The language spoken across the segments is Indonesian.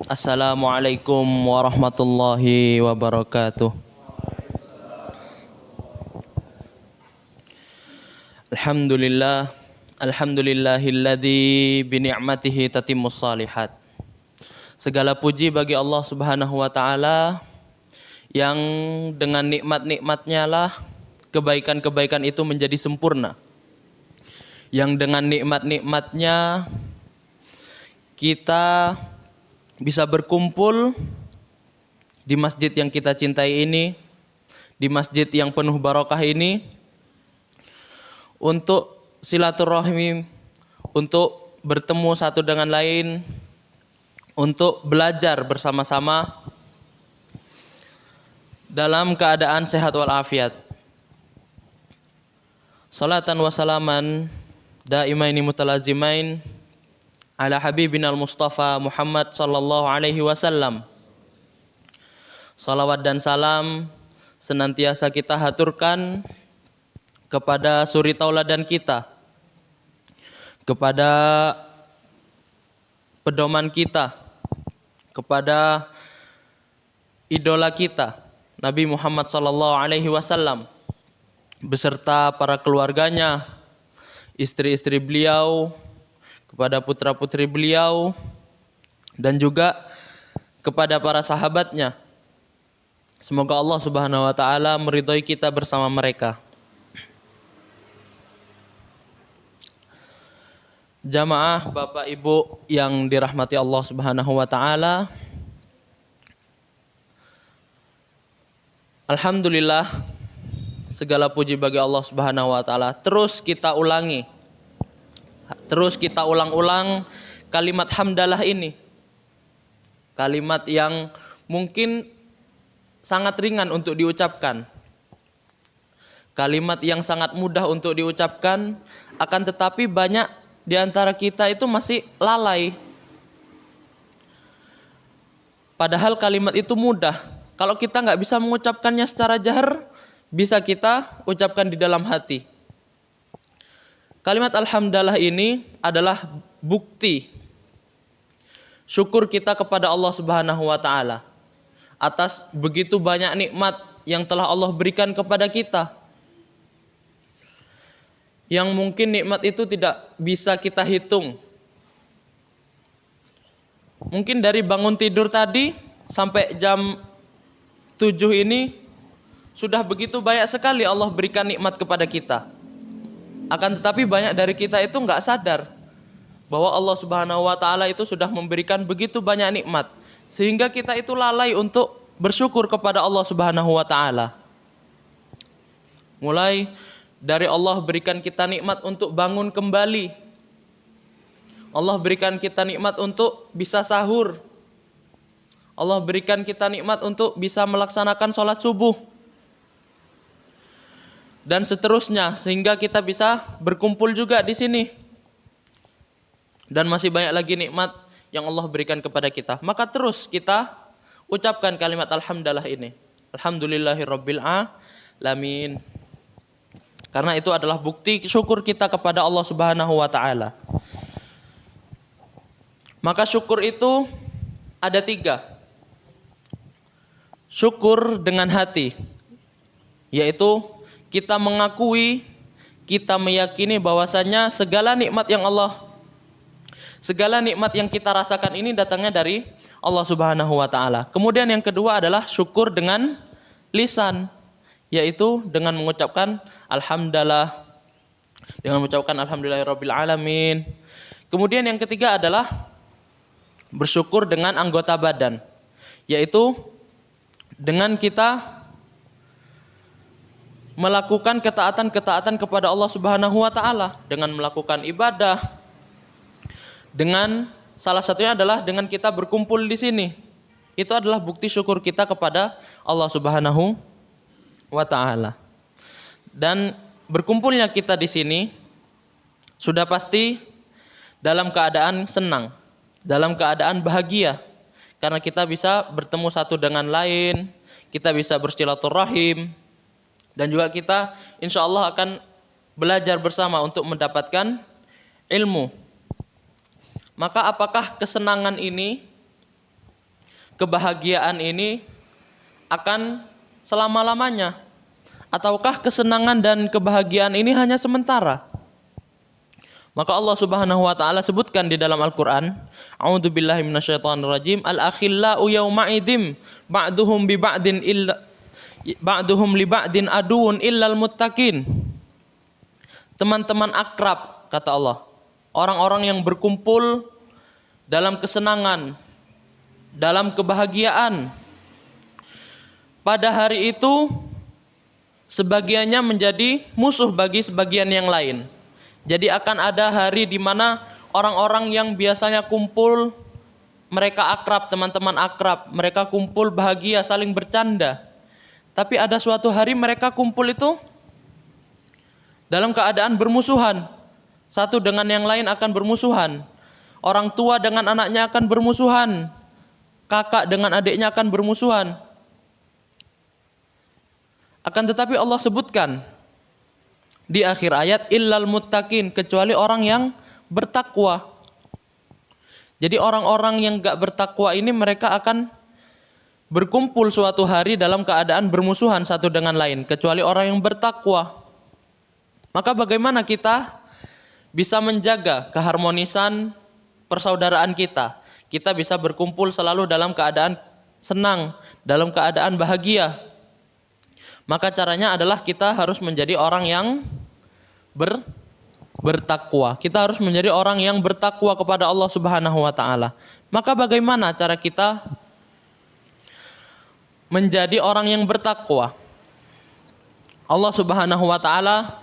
Assalamualaikum warahmatullahi wabarakatuh. Alhamdulillah, alhamdulillahilladzi bi ni'matihi tatimmus shalihat. Segala puji bagi Allah Subhanahu wa taala yang dengan nikmat-nikmatnya lah kebaikan-kebaikan itu menjadi sempurna. Yang dengan nikmat-nikmatnya kita bisa berkumpul di masjid yang kita cintai ini, di masjid yang penuh barokah ini, untuk silaturahmi, untuk bertemu satu dengan lain, untuk belajar bersama-sama dalam keadaan sehat walafiat. Salatan wa salaman daimaini mutalazimain ala habibina al-Mustafa Muhammad sallallahu alaihi wasallam. Salawat dan salam senantiasa kita haturkan kepada suri tauladan kita, kepada pedoman kita, kepada idola kita, Nabi Muhammad sallallahu alaihi wasallam beserta para keluarganya, istri-istri beliau, kepada putra-putri beliau, dan juga kepada para sahabatnya. Semoga Allah Subhanahu wa taala meridhai kita bersama mereka. Jamaah Bapak Ibu yang dirahmati Allah Subhanahu wa taala. Alhamdulillah, segala puji bagi Allah Subhanahu wa taala. Terus kita ulang-ulang kalimat hamdalah ini. Kalimat yang mungkin sangat ringan untuk diucapkan. Kalimat yang sangat mudah untuk diucapkan, akan tetapi banyak di antara kita itu masih lalai. Padahal kalimat itu mudah. Kalau kita nggak bisa mengucapkannya secara jahar, bisa kita ucapkan di dalam hati. Kalimat alhamdulillah ini adalah bukti syukur kita kepada Allah Subhanahu wa taala atas begitu banyak nikmat yang telah Allah berikan kepada kita. Yang mungkin nikmat itu tidak bisa kita hitung. Mungkin dari bangun tidur tadi sampai jam 7 ini sudah begitu banyak sekali Allah berikan nikmat kepada kita. Akan tetapi banyak dari kita itu nggak sadar bahwa Allah Subhanahu wa taala itu sudah memberikan begitu banyak nikmat, sehingga kita itu lalai untuk bersyukur kepada Allah Subhanahu wa taala. Mulai dari Allah berikan kita nikmat untuk bangun kembali. Allah berikan kita nikmat untuk bisa sahur. Allah berikan kita nikmat untuk bisa melaksanakan sholat subuh. Dan seterusnya, sehingga kita bisa berkumpul juga di sini. Dan masih banyak lagi nikmat yang Allah berikan kepada kita. Maka terus kita ucapkan kalimat alhamdulillah ini. Alhamdulillahirabbil alamin. Karena itu adalah bukti syukur kita kepada Allah Subhanahu wa taala. Maka syukur itu ada 3. Syukur dengan hati, yaitu kita mengakui, kita meyakini bahwasanya segala nikmat yang kita rasakan ini datangnya dari Allah Subhanahu wa taala. Kemudian yang kedua adalah syukur dengan lisan, yaitu dengan mengucapkan alhamdulillah, dengan mengucapkan alhamdulillahirabbil alamin. Kemudian yang ketiga adalah bersyukur dengan anggota badan, yaitu dengan kita melakukan ketaatan-ketaatan kepada Allah Subhanahu wa taala, dengan melakukan ibadah, dengan salah satunya adalah dengan kita berkumpul di sini. Itu adalah bukti syukur kita kepada Allah Subhanahu wa taala. Dan berkumpulnya kita di sini sudah pasti dalam keadaan senang, dalam keadaan bahagia, karena kita bisa bertemu satu dengan lain, kita bisa bersilaturahim, dan juga kita insya Allah akan belajar bersama untuk mendapatkan ilmu. Maka apakah kesenangan ini kebahagiaan ini akan selama-lamanya? Ataukah kesenangan dan kebahagiaan ini hanya sementara? Maka Allah Subhanahu wa taala sebutkan di dalam Al-Qur'an, A'udzubillahi minasyaitonirrajim, al-akhillau yauma idzim ba'duhum bi ba'din illa ba'duhum li ba'din aduun illal muttaqin. Teman-teman akrab, kata Allah, orang-orang yang berkumpul dalam kesenangan, dalam kebahagiaan, pada hari itu sebagiannya menjadi musuh bagi sebagian yang lain. Jadi akan ada hari di mana orang-orang yang biasanya kumpul, mereka akrab, teman-teman akrab, mereka kumpul bahagia, saling bercanda. Tapi ada suatu hari mereka kumpul itu dalam keadaan bermusuhan. Satu dengan yang lain akan bermusuhan. Orang tua dengan anaknya akan bermusuhan. Kakak dengan adiknya akan bermusuhan. Akan tetapi Allah sebutkan di akhir ayat, illal muttaqin, kecuali orang yang bertakwa. Jadi orang-orang yang gak bertakwa ini mereka akan berkumpul suatu hari dalam keadaan bermusuhan satu dengan lain, kecuali orang yang bertakwa. Maka bagaimana kita bisa menjaga keharmonisan persaudaraan kita? Kita bisa berkumpul selalu dalam keadaan senang, dalam keadaan bahagia. Maka caranya adalah kita harus menjadi orang yang bertakwa. Kita harus menjadi orang yang bertakwa kepada Allah Subhanahu wa taala. Maka bagaimana cara kita menjadi orang yang bertakwa? Allah Subhanahu wa taala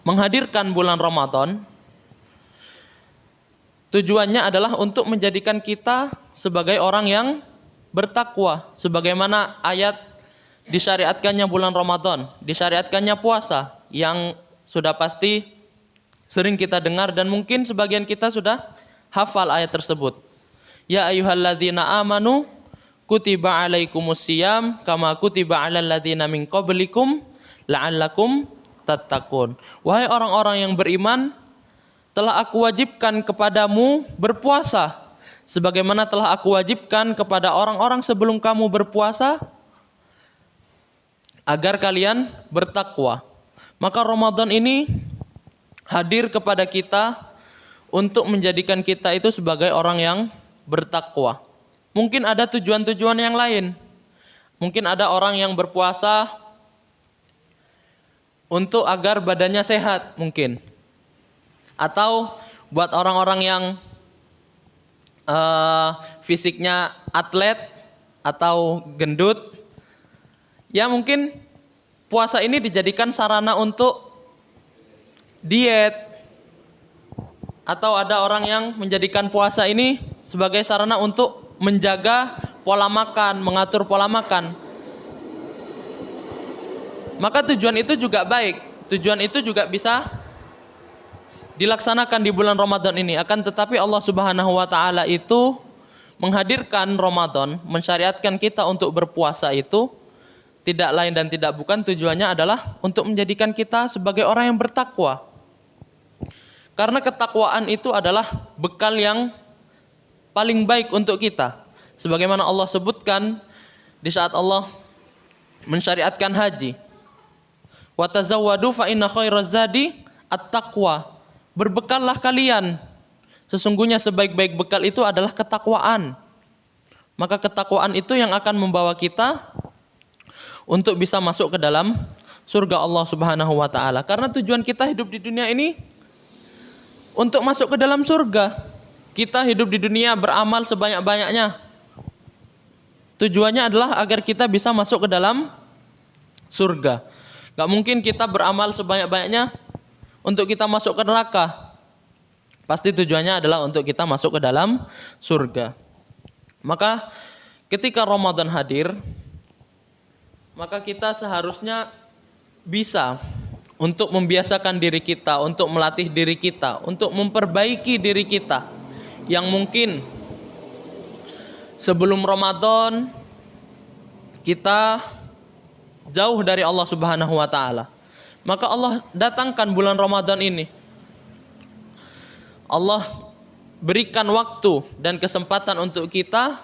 menghadirkan bulan Ramadan tujuannya adalah untuk menjadikan kita sebagai orang yang bertakwa, sebagaimana ayat disyariatkannya bulan Ramadan, disyariatkannya puasa yang sudah pasti sering kita dengar dan mungkin sebagian kita sudah hafal ayat tersebut. Ya ayyuhalladzina amanu kutiba alaikumusiyam kama kutiba alal ladzina min qablikum la'allakum tattaqun. Wahai orang-orang yang beriman, telah aku wajibkan kepadamu berpuasa sebagaimana telah aku wajibkan kepada orang-orang sebelum kamu berpuasa agar kalian bertakwa. Maka Ramadan ini hadir kepada kita untuk menjadikan kita itu sebagai orang yang bertakwa. Mungkin ada tujuan-tujuan yang lain. Mungkin ada orang yang berpuasa untuk agar badannya sehat mungkin. Atau buat orang-orang yang fisiknya atlet atau gendut, ya mungkin puasa ini dijadikan sarana untuk diet. Atau ada orang yang menjadikan puasa ini sebagai sarana untuk menjaga pola makan, mengatur pola makan. Maka tujuan itu juga baik. Tujuan itu juga bisa dilaksanakan di bulan Ramadan ini. Akan tetapi Allah Subhanahu wa taala itu menghadirkan Ramadan, mensyariatkan kita untuk berpuasa itu tidak lain dan tidak bukan tujuannya adalah untuk menjadikan kita sebagai orang yang bertakwa. Karena ketakwaan itu adalah bekal yang paling baik untuk kita. Sebagaimana Allah sebutkan di saat Allah mensyariatkan haji. Wa tazawwadu fa inna khairaz zadi at-taqwa. Berbekallah kalian. Sesungguhnya sebaik-baik bekal itu adalah ketakwaan. Maka ketakwaan itu yang akan membawa kita untuk bisa masuk ke dalam surga Allah Subhanahu wa taala. Karena tujuan kita hidup di dunia ini untuk masuk ke dalam surga. Kita hidup di dunia beramal sebanyak-banyaknya. Tujuannya adalah agar kita bisa masuk ke dalam surga. Gak mungkin kita beramal sebanyak-banyaknya untuk kita masuk ke neraka. Pasti tujuannya adalah untuk kita masuk ke dalam surga. Maka ketika Ramadan hadir, maka kita seharusnya bisa untuk membiasakan diri kita, untuk melatih diri kita, untuk memperbaiki diri kita yang mungkin sebelum Ramadan kita jauh dari Allah Subhanahu wa taala. Maka Allah datangkan bulan Ramadan ini. Allah berikan waktu dan kesempatan untuk kita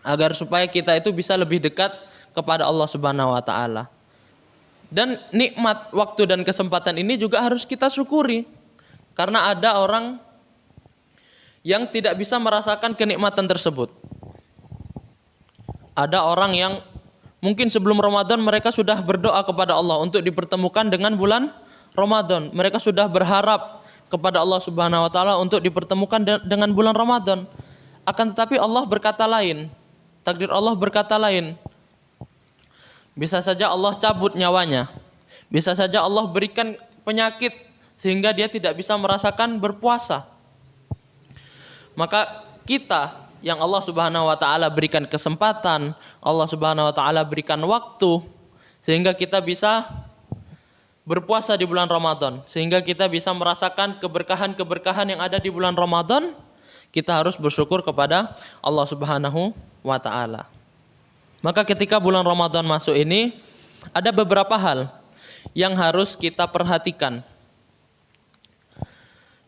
agar supaya kita itu bisa lebih dekat kepada Allah Subhanahu wa taala. Dan nikmat waktu dan kesempatan ini juga harus kita syukuri. Karena ada orang yang tidak bisa merasakan kenikmatan tersebut. Ada orang yang mungkin sebelum Ramadan mereka sudah berdoa kepada Allah untuk dipertemukan dengan bulan Ramadan. Mereka sudah berharap kepada Allah Subhanahu wa taala untuk dipertemukan dengan bulan Ramadan. Akan tetapi Allah berkata lain. Takdir Allah berkata lain. Bisa saja Allah cabut nyawanya. Bisa saja Allah berikan penyakit sehingga dia tidak bisa merasakan berpuasa. Maka kita yang Allah Subhanahu wa taala berikan kesempatan, Allah Subhanahu wa taala berikan waktu sehingga kita bisa berpuasa di bulan Ramadan, sehingga kita bisa merasakan keberkahan-keberkahan yang ada di bulan Ramadan, kita harus bersyukur kepada Allah Subhanahu wa taala. Maka ketika bulan Ramadan masuk ini, ada beberapa hal yang harus kita perhatikan.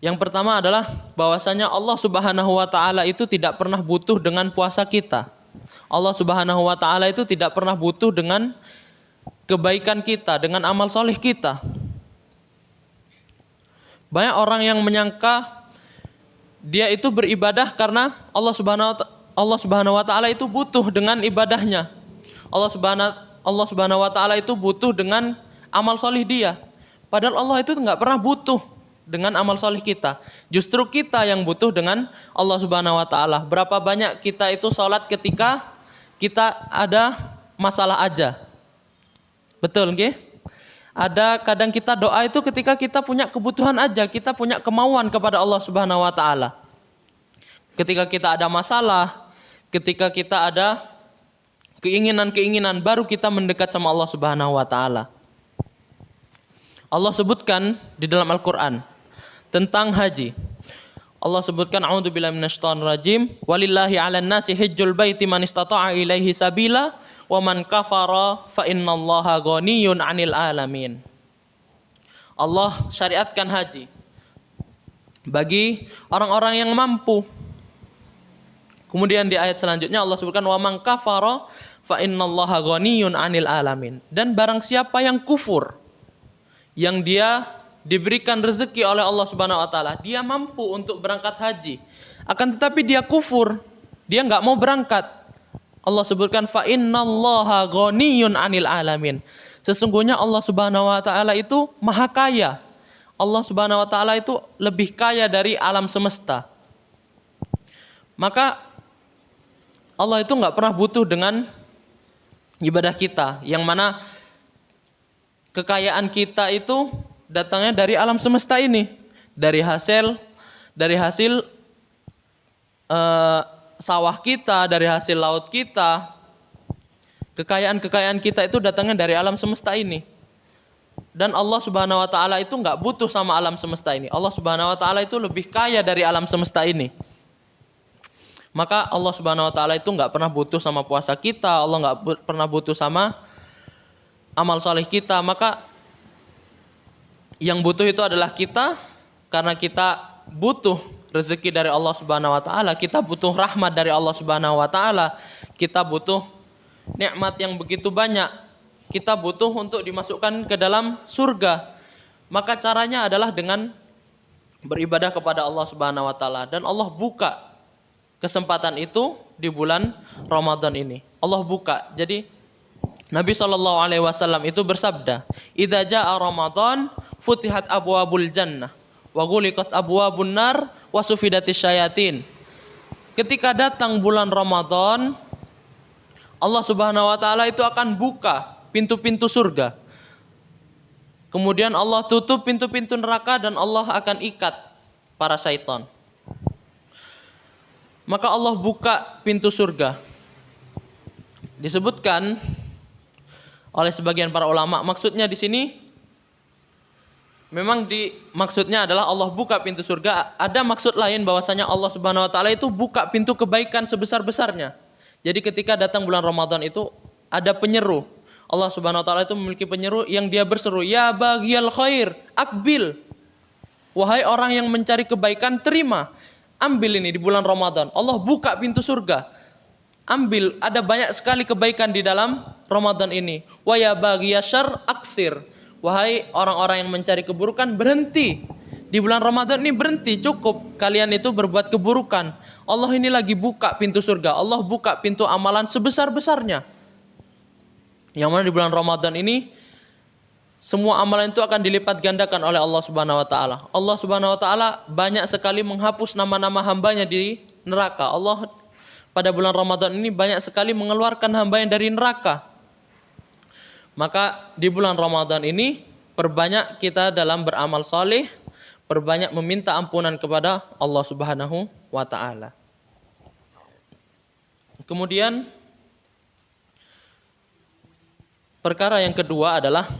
Yang pertama adalah bahwasanya Allah Subhanahu wa taala itu tidak pernah butuh dengan puasa kita. Allah Subhanahu wa taala itu tidak pernah butuh dengan kebaikan kita, dengan amal soleh kita. Banyak orang yang menyangka dia itu beribadah karena Allah Subhanahu wa taala itu butuh dengan ibadahnya. Allah Subhanahu wa taala itu butuh dengan amal soleh dia. Padahal Allah itu enggak pernah butuh dengan amal soleh kita. Justru kita yang butuh dengan Allah Subhanahu wa taala. Berapa banyak kita itu sholat ketika kita ada masalah aja. Betul nggih? Ada kadang kita doa itu ketika kita punya kebutuhan aja, kita punya kemauan kepada Allah Subhanahu wa taala. Ketika kita ada masalah, ketika kita ada keinginan-keinginan, baru kita mendekat sama Allah Subhanahu wa taala. Allah sebutkan di dalam Al-Qur'an tentang haji. Allah sebutkan a'udzubillahi minasyaitonir rajim, walillahi 'alan nasi hajjul baiti man istata'a ilaihi sabila wa man kafara fa innallaha ghaniyyun 'anil alamin. Allah syariatkan haji bagi orang-orang yang mampu. Kemudian di ayat selanjutnya Allah sebutkan wa man kafara fa innallaha ghaniyyun 'anil alamin. Dan barang siapa yang kufur, yang dia diberikan rezeki oleh Allah Subhanahu wa taala, dia mampu untuk berangkat haji, akan tetapi dia kufur, dia enggak mau berangkat. Allah sebutkan fa innallaha ghaniyyun 'anil alamin. Sesungguhnya Allah Subhanahu wa taala itu maha kaya. Allah Subhanahu wa taala itu lebih kaya dari alam semesta. Maka Allah itu enggak pernah butuh dengan ibadah kita, yang mana kekayaan kita itu datangnya dari alam semesta ini, dari hasil sawah kita, dari hasil laut kita. Kekayaan kita itu datangnya dari alam semesta ini. Dan Allah Subhanahu wa taala itu enggak butuh sama alam semesta ini. Allah Subhanahu wa taala itu lebih kaya dari alam semesta ini. Maka Allah Subhanahu wa taala itu enggak pernah butuh sama puasa kita, Allah enggak pernah butuh sama amal soleh kita. Maka yang butuh itu adalah kita, karena kita butuh rezeki dari Allah Subhanahu wa taala, kita butuh rahmat dari Allah Subhanahu wa taala, kita butuh nikmat yang begitu banyak, kita butuh untuk dimasukkan ke dalam surga. Maka caranya adalah dengan beribadah kepada Allah Subhanahu wa taala, dan Allah buka kesempatan itu di bulan Ramadan ini. Allah buka. Jadi Nabi SAW itu bersabda, "Idza jaa Ramadan futihat abwabul jannah wa ghuliqat abwabun nar wa sufidatis syayatin." Ketika datang bulan Ramadan, Allah Subhanahu wa taala itu akan buka pintu-pintu surga. Kemudian Allah tutup pintu-pintu neraka dan Allah akan ikat para syaitan. Maka Allah buka pintu surga. Disebutkan oleh sebagian para ulama, maksudnya di sini memang maksudnya adalah Allah buka pintu surga. Ada maksud lain bahwasanya Allah Subhanahu wa taala itu buka pintu kebaikan sebesar-besarnya. Jadi ketika datang bulan Ramadan itu ada penyeru. Allah Subhanahu wa taala itu memiliki penyeru yang dia berseru, "Ya baghiyal khair, aqbil." Wahai orang yang mencari kebaikan, terima. Ambil ini di bulan Ramadan. Allah buka pintu surga. ambil, ada banyak sekali kebaikan di dalam Ramadan ini. Wa ya baghiyasyarr aksir. Wahai orang-orang yang mencari keburukan, berhenti. Di bulan Ramadan ini berhenti, cukup kalian itu berbuat keburukan. Allah ini lagi buka pintu surga. Allah buka pintu amalan sebesar-besarnya. Yang mana di bulan Ramadan ini semua amalan itu akan dilipat gandakan oleh Allah Subhanahu wa taala. Allah Subhanahu wa taala banyak sekali menghapus nama-nama hambanya di neraka. Allah pada bulan Ramadan ini banyak sekali mengeluarkan hambanya dari neraka. Maka di bulan Ramadan ini perbanyak kita dalam beramal saleh, perbanyak meminta ampunan kepada Allah Subhanahu wa taala. Kemudian perkara yang kedua adalah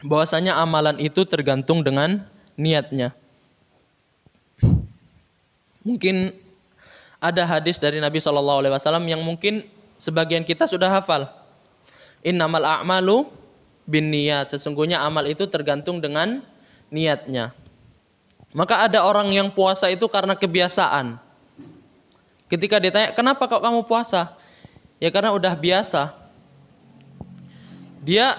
bahwasanya amalan itu tergantung dengan niatnya. Mungkin ada hadis dari Nabi SAW yang mungkin sebagian kita sudah hafal. Innamal a'malu binniyat. Sesungguhnya amal itu tergantung dengan niatnya. Maka ada orang yang puasa itu karena kebiasaan. Ketika ditanya, kenapa kok kamu puasa? Ya karena udah biasa. Dia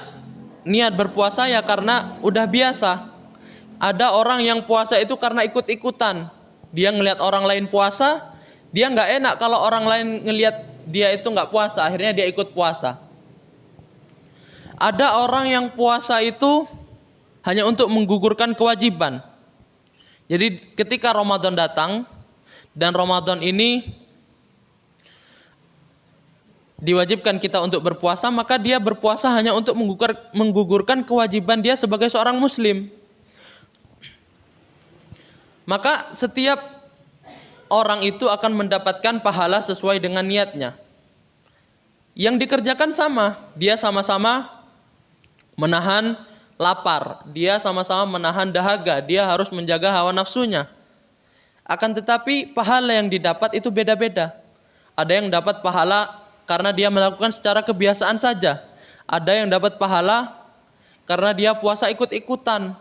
niat berpuasa ya karena udah biasa. Ada orang yang puasa itu karena ikut-ikutan. Dia ngelihat orang lain puasa, dia nggak enak kalau orang lain ngelihat dia itu nggak puasa, akhirnya dia ikut puasa. Ada orang yang puasa itu hanya untuk menggugurkan kewajiban. Jadi ketika Ramadan datang dan Ramadan ini diwajibkan kita untuk berpuasa, maka dia berpuasa hanya untuk menggugurkan kewajiban dia sebagai seorang muslim. Maka setiap orang itu akan mendapatkan pahala sesuai dengan niatnya. Yang dikerjakan sama, dia sama-sama menahan lapar, dia sama-sama menahan dahaga, dia harus menjaga hawa nafsunya. Akan tetapi pahala yang didapat itu beda-beda. Ada yang dapat pahala karena dia melakukan secara kebiasaan saja. Ada yang dapat pahala karena dia puasa ikut-ikutan.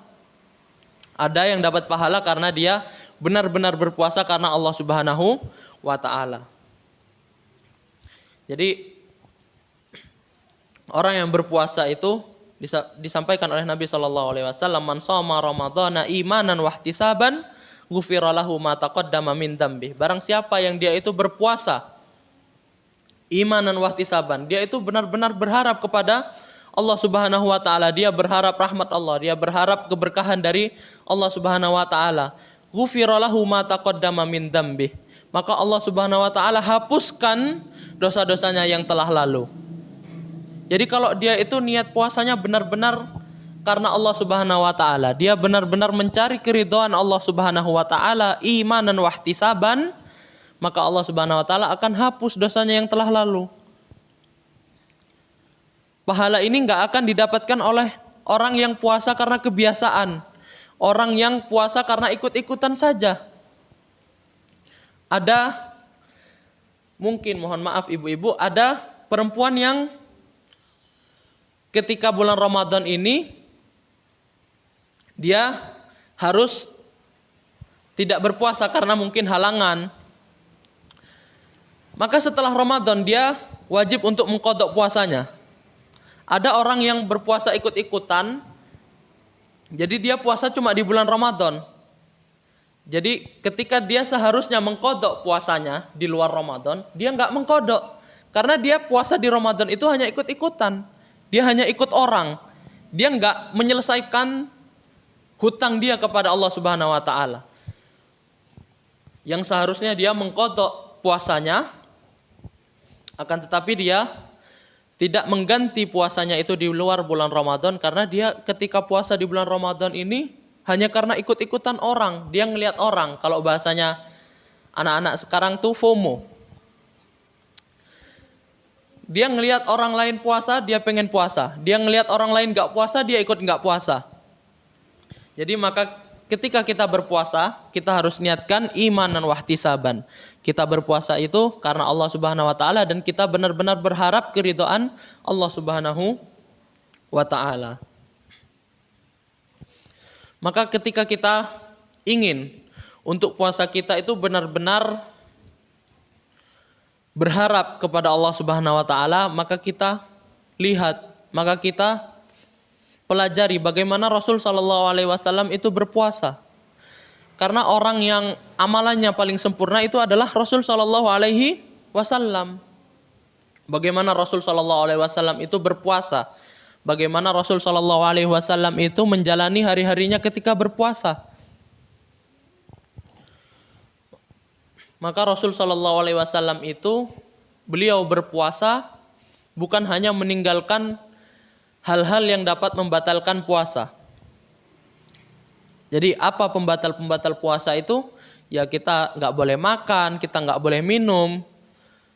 Ada yang dapat pahala karena dia benar-benar berpuasa karena Allah Subhanahu wa taala. Jadi orang yang berpuasa itu disampaikan oleh Nabi SAW, man shoma ramadhana imanan wahtisaban ghufira lahu ma taqaddama min dzambi. Barang siapa yang dia itu berpuasa imanan wahtisaban, dia itu benar-benar berharap kepada Allah Subhanahu wa taala, dia berharap rahmat Allah, dia berharap keberkahan dari Allah Subhanahu wa taala. Ghufira lahu ma taqaddama min dzambi. Maka Allah Subhanahu wa taala hapuskan dosa-dosanya yang telah lalu. Jadi kalau dia itu niat puasanya benar-benar karena Allah Subhanahu wa taala, dia benar-benar mencari keridhaan Allah Subhanahu wa taala imanan wahtisaban, maka Allah Subhanahu wa taala akan hapus dosanya yang telah lalu. Pahala ini enggak akan didapatkan oleh orang yang puasa karena kebiasaan, orang yang puasa karena ikut-ikutan saja. Ada mungkin, mohon maaf ibu-ibu, ada perempuan yang ketika bulan Ramadan ini dia harus tidak berpuasa karena mungkin halangan. Maka setelah Ramadan dia wajib untuk mengqadha puasanya. Ada orang yang berpuasa ikut-ikutan, jadi dia puasa cuma di bulan Ramadan. Jadi ketika dia seharusnya mengqadha puasanya di luar Ramadan, dia nggak mengqadha. Karena dia puasa di Ramadan itu hanya ikut-ikutan. Dia hanya ikut orang. Dia nggak menyelesaikan hutang dia kepada Allah Subhanahu wa taala. Yang seharusnya dia mengqadha puasanya, akan tetapi dia tidak mengganti puasanya itu di luar bulan Ramadan karena dia ketika puasa di bulan Ramadan ini hanya karena ikut-ikutan orang. Dia ngelihat orang, kalau bahasanya anak-anak sekarang tuh FOMO. Dia ngelihat orang lain puasa, dia pengen puasa. Dia ngelihat orang lain nggak puasa, dia ikut nggak puasa. Jadi maka ketika kita berpuasa, kita harus niatkan imanan wahtisaban. Kita berpuasa itu karena Allah Subhanahu wa taala dan kita benar-benar berharap keridhaan Allah Subhanahu wa taala. Maka ketika kita ingin untuk puasa kita itu benar-benar berharap kepada Allah Subhanahu wa taala, maka kita lihat, maka kita pelajari bagaimana Rasul sallallahu alaihi wasallam itu berpuasa. Karena orang yang amalannya paling sempurna itu adalah Rasul sallallahu alaihi wasallam. Bagaimana Rasul sallallahu alaihi wasallam itu berpuasa? Bagaimana Rasul sallallahu alaihi wasallam itu menjalani hari-harinya ketika berpuasa? Maka Rasul sallallahu alaihi wasallam itu beliau berpuasa bukan hanya meninggalkan hal-hal yang dapat membatalkan puasa. Jadi apa pembatal-pembatal puasa itu? Ya kita nggak boleh makan, kita nggak boleh minum,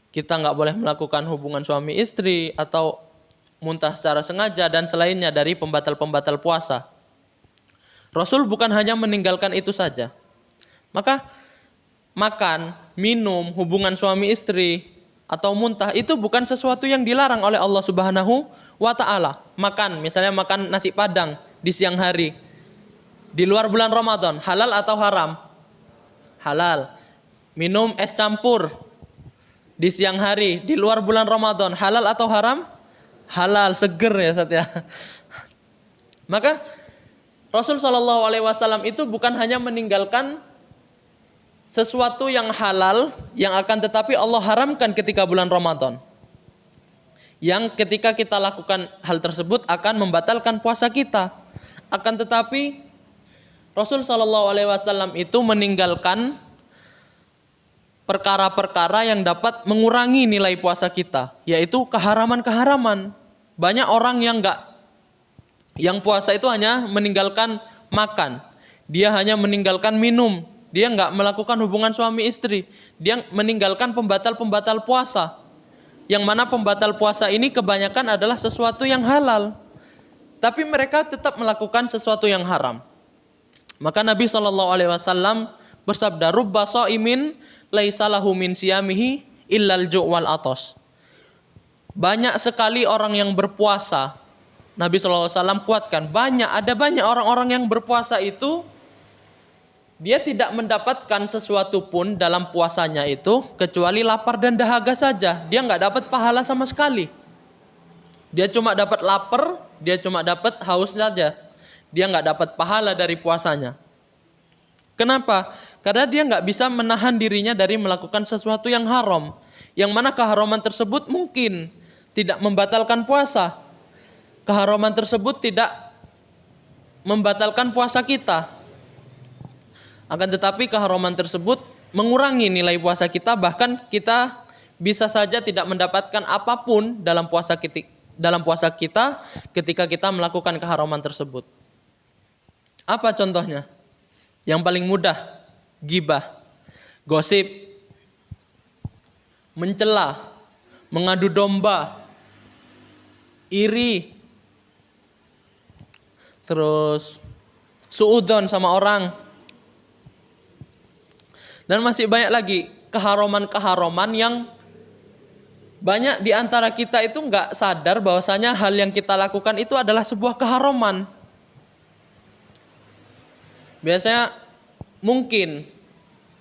kita nggak boleh melakukan hubungan suami istri atau muntah secara sengaja dan selainnya dari pembatal-pembatal puasa. Rasul bukan hanya meninggalkan itu saja. Maka makan, minum, hubungan suami istri atau muntah itu bukan sesuatu yang dilarang oleh Allah Subhanahu wa taala. Makan, misalnya makan nasi padang di siang hari di luar bulan Ramadan, halal atau haram? Halal. Minum es campur di siang hari di luar bulan Ramadan, halal atau haram? Halal, seger ya Ustaz ya. Maka Rasul sallallahu alaihi wasallam itu bukan hanya meninggalkan sesuatu yang halal yang akan tetapi Allah haramkan ketika bulan Ramadan. Yang ketika kita lakukan hal tersebut akan membatalkan puasa kita. Akan tetapi Rasul sallallahu alaihi wasallam itu meninggalkan perkara-perkara yang dapat mengurangi nilai puasa kita, yaitu keharaman-keharaman. Banyak orang yang puasa itu hanya meninggalkan makan. Dia hanya meninggalkan minum. Dia nggak melakukan hubungan suami istri. Dia meninggalkan pembatal-pembatal puasa. Yang mana pembatal puasa ini kebanyakan adalah sesuatu yang halal. Tapi mereka tetap melakukan sesuatu yang haram. Maka Nabi SAW bersabda, "Rubba sha'imin laisa lahu min siyamihi illal ju' wal atos." Banyak sekali orang yang berpuasa. Nabi SAW kuatkan, ada banyak orang-orang yang berpuasa itu dia tidak mendapatkan sesuatu pun dalam puasanya itu kecuali lapar dan dahaga saja. Dia nggak dapat pahala sama sekali. Dia cuma dapat lapar, dia cuma dapat haus saja. Dia nggak dapat pahala dari puasanya. Kenapa? Karena dia nggak bisa menahan dirinya dari melakukan sesuatu yang haram. Yang mana keharaman tersebut mungkin tidak membatalkan puasa. Keharaman tersebut tidak membatalkan puasa kita. Akan tetapi keharaman tersebut mengurangi nilai puasa kita, bahkan kita bisa saja tidak mendapatkan apapun dalam puasa kita ketika kita melakukan keharaman tersebut. Apa contohnya? Yang paling mudah, ghibah, gosip, mencela, mengadu domba, iri, terus suudzon sama orang. Dan masih banyak lagi keharaman-keharaman yang banyak di antara kita itu nggak sadar bahwasanya hal yang kita lakukan itu adalah sebuah keharaman. Biasanya mungkin,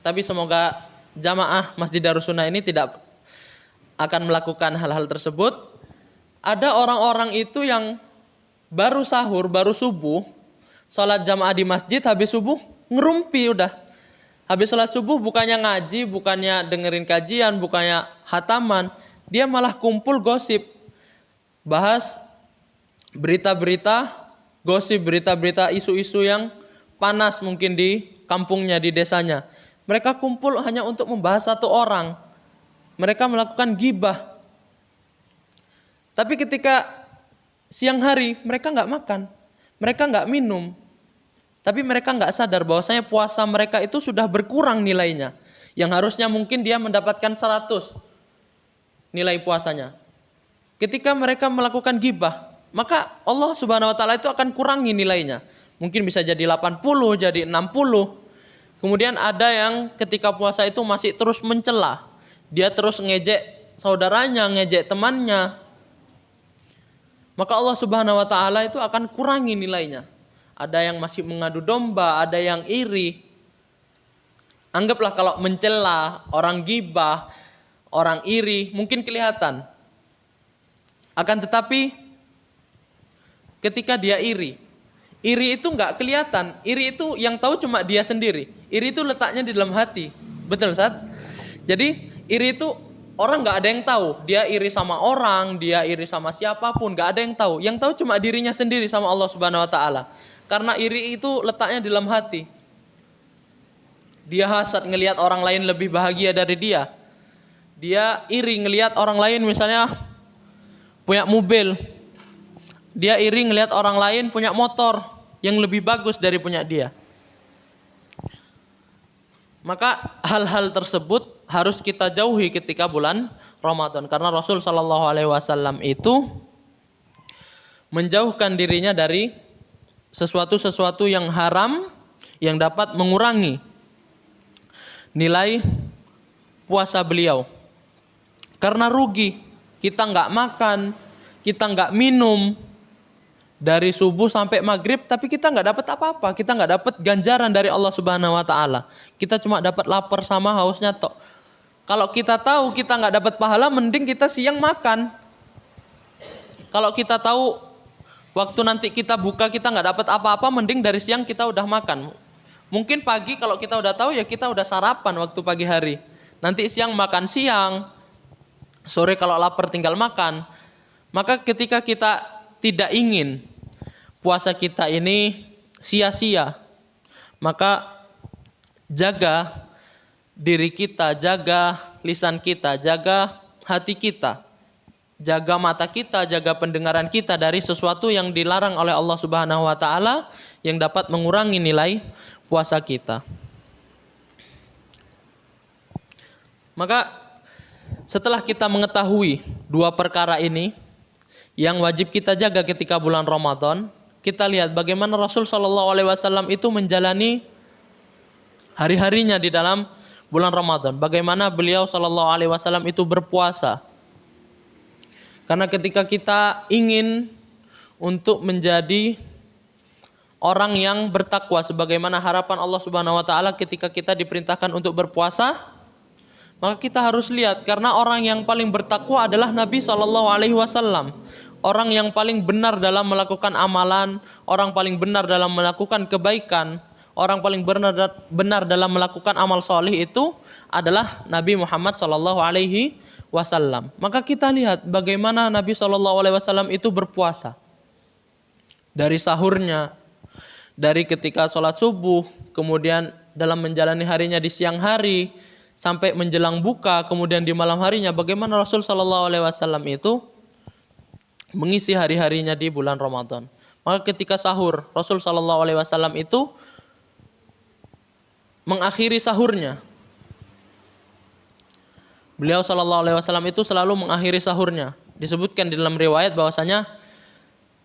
tapi semoga jamaah Masjid Darussunnah ini tidak akan melakukan hal-hal tersebut. Ada orang-orang itu yang baru sahur, baru subuh, sholat jamaah di masjid, habis subuh ngerumpi udah. Habis sholat subuh bukannya ngaji, bukannya dengerin kajian, bukannya hataman, dia malah kumpul gosip, bahas berita-berita, gosip, berita-berita, isu-isu yang panas mungkin di kampungnya, di desanya. Mereka kumpul hanya untuk membahas satu orang. Mereka melakukan ghibah. Tapi ketika siang hari mereka nggak makan, mereka nggak minum. Tapi mereka nggak sadar bahwasanya puasa mereka itu sudah berkurang nilainya. Yang harusnya mungkin dia mendapatkan 100 nilai puasanya. Ketika mereka melakukan ghibah, maka Allah Subhanahu wa taala itu akan kurangi nilainya. Mungkin bisa jadi 80, jadi 60. Kemudian ada yang ketika puasa itu masih terus mencela. Dia terus ngejek saudaranya, ngejek temannya. Maka Allah Subhanahu wa taala itu akan kurangi nilainya. Ada yang masih mengadu domba, ada yang iri. Anggaplah kalau mencela, orang ghibah, orang iri, mungkin kelihatan. Akan tetapi ketika dia iri itu nggak kelihatan. Iri itu yang tahu cuma dia sendiri. Iri itu letaknya di dalam hati. Betul, Ustaz? Jadi iri itu orang nggak ada yang tahu. Dia iri sama orang, dia iri sama siapapun, nggak ada yang tahu. Yang tahu cuma dirinya sendiri sama Allah Subhanahu Wa Taala. Karena iri itu letaknya di dalam hati. Dia hasad ngelihat orang lain lebih bahagia dari dia. Dia iri ngelihat orang lain misalnya punya mobil. Dia iri ngelihat orang lain punya motor yang lebih bagus dari punya dia. Maka hal-hal tersebut harus kita jauhi ketika bulan Ramadan, karena Rasul Shallallahu Alaihi Wasallam itu menjauhkan dirinya dari sesuatu yang haram yang dapat mengurangi nilai puasa beliau. Karena rugi, kita nggak makan, kita nggak minum dari subuh sampai maghrib, tapi kita nggak dapat apa-apa, kita nggak dapat ganjaran dari Allah Subhanahu Wa Taala. Kita cuma dapat lapar sama hausnya tok. Kalau kita tahu kita nggak dapat pahala, mending kita siang makan. Kalau kita tahu waktu nanti kita buka kita nggak dapat apa-apa, mending dari siang kita udah makan. Mungkin pagi kalau kita udah tahu ya kita udah sarapan waktu pagi hari. Nanti siang makan siang, sore kalau lapar tinggal makan. Maka ketika kita tidak ingin puasa kita ini sia-sia, maka jaga diri kita, jaga lisan kita, jaga hati kita, jaga mata kita, jaga pendengaran kita dari sesuatu yang dilarang oleh Allah Subhanahu Wa Taala yang dapat mengurangi nilai puasa kita. Maka setelah kita mengetahui dua perkara ini yang wajib kita jaga ketika bulan Ramadan, kita lihat bagaimana Rasul Shallallahu Alaihi Wasallam itu menjalani hari-harinya di dalam bulan Ramadan. Bagaimana beliau Shallallahu Alaihi Wasallam itu berpuasa. Karena ketika kita ingin untuk menjadi orang yang bertakwa, sebagaimana harapan Allah Subhanahu Wa Taala ketika kita diperintahkan untuk berpuasa, maka kita harus lihat, karena orang yang paling bertakwa adalah Nabi Shallallahu Alaihi Wasallam. Orang yang paling benar dalam melakukan amalan, orang paling benar dalam melakukan kebaikan, orang paling benar dalam melakukan amal soleh itu adalah Nabi Muhammad Shallallahu Alaihi Wasallam. Maka kita lihat bagaimana Nabi Shallallahu Alaihi Wasallam itu berpuasa. Dari sahurnya, dari ketika sholat subuh, kemudian dalam menjalani harinya di siang hari, sampai menjelang buka, kemudian di malam harinya, bagaimana Rasul Shallallahu Alaihi Wasallam itu mengisi hari-harinya di bulan Ramadan. Maka ketika sahur, Rasul Shallallahu Alaihi Wasallam itu mengakhiri sahurnya. Beliau Shallallahu Alaihi Wasallam itu selalu mengakhiri sahurnya. Disebutkan di dalam riwayat bahwasanya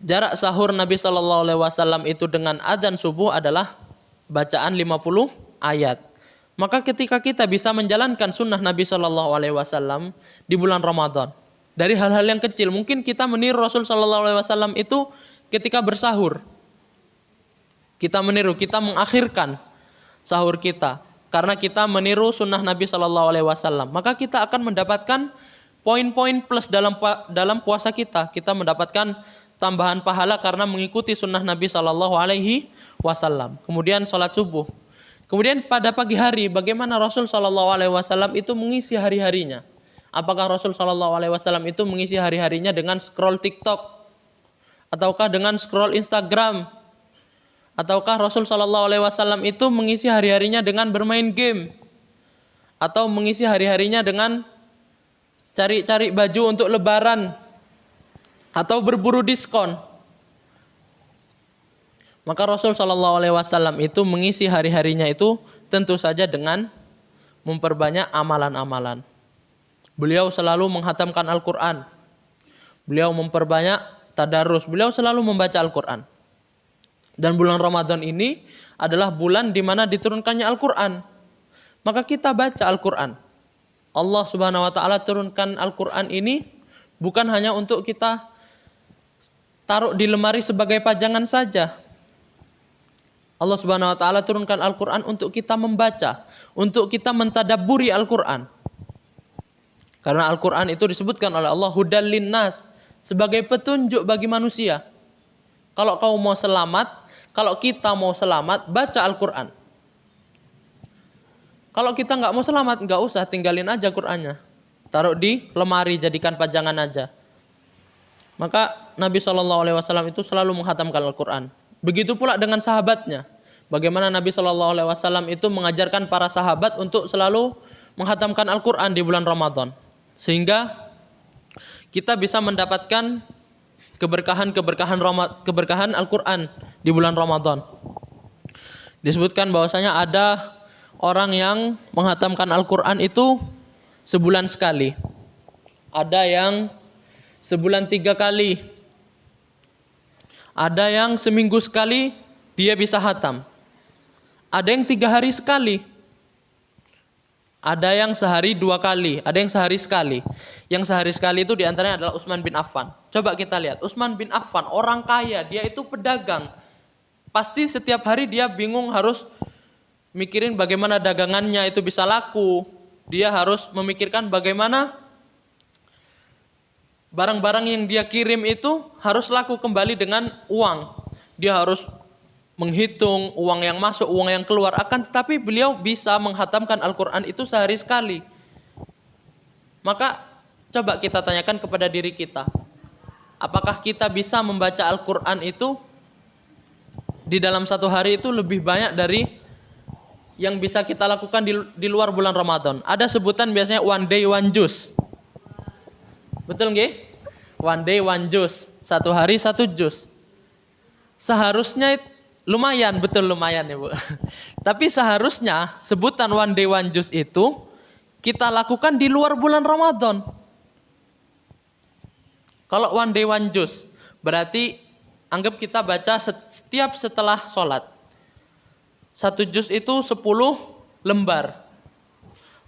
jarak sahur Nabi Shallallahu Alaihi Wasallam itu dengan adzan subuh adalah bacaan 50 ayat. Maka ketika kita bisa menjalankan sunnah Nabi Shallallahu Alaihi Wasallam di bulan Ramadan, dari hal-hal yang kecil, mungkin kita meniru Rasul Shallallahu Alaihi Wasallam itu ketika bersahur. Kita meniru, kita mengakhirkan sahur kita karena kita meniru sunnah Nabi Shallallahu Alaihi Wasallam. Maka kita akan mendapatkan poin-poin plus dalam puasa kita. Kita mendapatkan tambahan pahala karena mengikuti sunnah Nabi Shallallahu Alaihi Wasallam. Kemudian sholat subuh. Kemudian pada pagi hari, bagaimana Rasul Shallallahu Alaihi Wasallam itu mengisi hari-harinya? Apakah Rasul Shallallahu Alaihi Wasallam itu mengisi hari-harinya dengan scroll TikTok, ataukah dengan scroll Instagram, ataukah Rasul Shallallahu Alaihi Wasallam itu mengisi hari-harinya dengan bermain game, atau mengisi hari-harinya dengan cari-cari baju untuk Lebaran, atau berburu diskon? Maka Rasul Shallallahu Alaihi Wasallam itu mengisi hari-harinya itu tentu saja dengan memperbanyak amalan-amalan. Beliau selalu menghatamkan Al-Quran. Beliau memperbanyak tadarus. Beliau selalu membaca Al-Quran. Dan bulan Ramadan ini adalah bulan di mana diturunkannya Al-Quran. Maka kita baca Al-Quran. Allah Subhanahu Wa Taala turunkan Al-Quran ini bukan hanya untuk kita taruh di lemari sebagai pajangan saja. Allah Subhanahu Wa Taala turunkan Al-Quran untuk kita membaca, untuk kita mentadabburi Al-Quran. Karena Al-Quran itu disebutkan oleh Allah hudal linnas, sebagai petunjuk bagi manusia. Kalau kau mau selamat, kalau kita mau selamat, baca Al-Quran. Kalau kita nggak mau selamat, nggak usah, tinggalin aja Qurannya. Taruh di lemari, jadikan pajangan aja. Maka Nabi SAW itu selalu menghatamkan Al-Quran. Begitu pula dengan sahabatnya. Bagaimana Nabi SAW itu mengajarkan para sahabat untuk selalu menghatamkan Al-Quran di bulan Ramadan. Sehingga kita bisa mendapatkan keberkahan Al-Quran di bulan Ramadan. Disebutkan bahwasanya ada orang yang menghatamkan Al-Quran itu sebulan sekali. Ada yang sebulan 3 kali. Ada yang seminggu sekali dia bisa hatam. Ada yang 3 hari sekali. Ada yang sehari 2 kali. Ada yang sehari sekali. Yang sehari sekali itu diantaranya adalah Utsman bin Affan. Coba kita lihat. Utsman bin Affan orang kaya. Dia itu pedagang. Pasti setiap hari dia bingung harus mikirin bagaimana dagangannya itu bisa laku. Dia harus memikirkan bagaimana barang-barang yang dia kirim itu harus laku kembali dengan uang. Dia harus menghitung uang yang masuk, uang yang keluar. Akan tetapi beliau bisa menghatamkan Al-Quran itu sehari sekali. Maka coba kita tanyakan kepada diri kita. Apakah kita bisa membaca Al-Quran itu di dalam 1 hari itu lebih banyak dari yang bisa kita lakukan di luar bulan Ramadan? Ada sebutan biasanya one day one juz. Betul nggih? One day one juz. 1 hari 1 juz. Seharusnya lumayan, betul lumayan ya Bu. Tapi seharusnya sebutan one day one juz itu kita lakukan di luar bulan Ramadan. Kalau one day one juz berarti anggap kita baca setiap setelah sholat. 1 juz itu 10 lembar.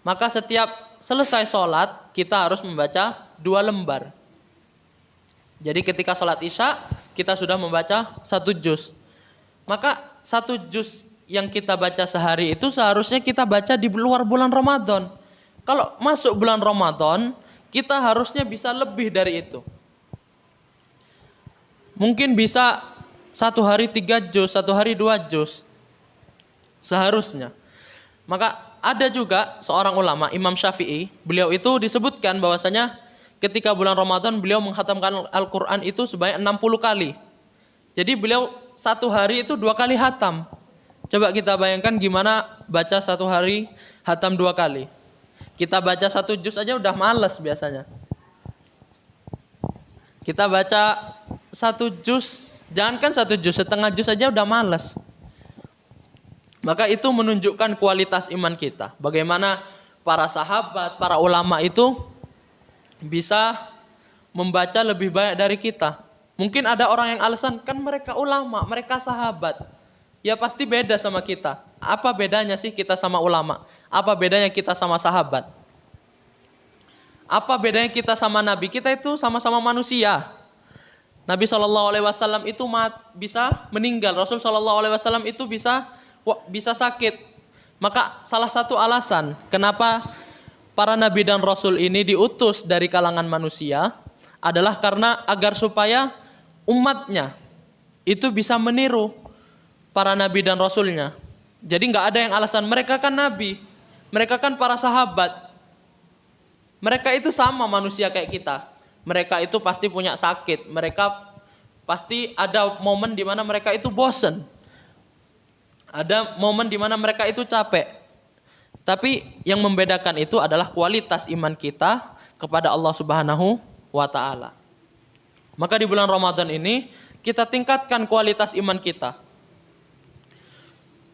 Maka setiap selesai sholat kita harus membaca 2 lembar. Jadi ketika sholat isya kita sudah membaca 1 juz. Maka 1 juz yang kita baca sehari itu seharusnya kita baca di luar bulan Ramadan. Kalau masuk bulan Ramadan kita harusnya bisa lebih dari itu. Mungkin bisa 1 hari 3 juz, 1 hari 2 juz. Seharusnya. Maka ada juga seorang ulama, Imam Syafi'i, beliau itu disebutkan bahwasanya ketika bulan Ramadan beliau menghatamkan Al-Quran itu sebanyak 60 kali. Jadi beliau 1 hari itu 2 kali hatam. Coba kita bayangkan gimana baca 1 hari hatam 2 kali. Kita baca 1 juz aja udah males biasanya. Kita baca 1 juz, jangankan 1 juz, setengah juz aja udah males. Maka itu menunjukkan kualitas iman kita. Bagaimana para sahabat, para ulama itu bisa membaca lebih banyak dari kita. Mungkin ada orang yang alasan, kan mereka ulama, mereka sahabat. Ya pasti beda sama kita. Apa bedanya sih kita sama ulama? Apa bedanya kita sama sahabat? Apa bedanya kita sama Nabi? Kita itu sama-sama manusia. Nabi SAW itu bisa meninggal. Rasul SAW itu bisa sakit. Maka salah satu alasan kenapa para nabi dan rasul ini diutus dari kalangan manusia adalah karena agar supaya umatnya itu bisa meniru para nabi dan rasulnya. Jadi nggak ada yang alasan mereka kan nabi, mereka kan para sahabat, mereka itu sama manusia kayak kita. Mereka itu pasti punya sakit, mereka pasti ada momen di mana mereka itu bosen. Ada momen di mana mereka itu capek. Tapi yang membedakan itu adalah kualitas iman kita kepada Allah Subhanahu wa taala. Maka di bulan Ramadan ini kita tingkatkan kualitas iman kita.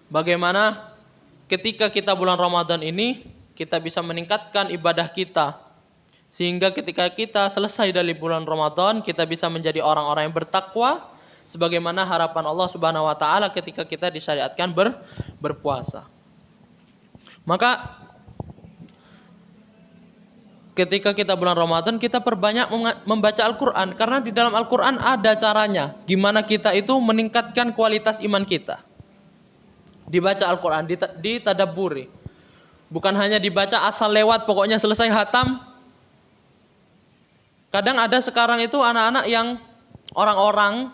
Bagaimana ketika kita bulan Ramadan ini kita bisa meningkatkan ibadah kita. Sehingga ketika kita selesai dari bulan Ramadan kita bisa menjadi orang-orang yang bertakwa. Sebagaimana harapan Allah Subhanahu wa taala ketika kita disyariatkan berpuasa. Maka ketika kita bulan Ramadan kita perbanyak membaca Al-Qur'an karena di dalam Al-Qur'an ada caranya gimana kita itu meningkatkan kualitas iman kita. Dibaca Al-Qur'an, ditadabburi. Bukan hanya dibaca asal lewat pokoknya selesai hatam Kadang ada sekarang itu anak-anak yang orang-orang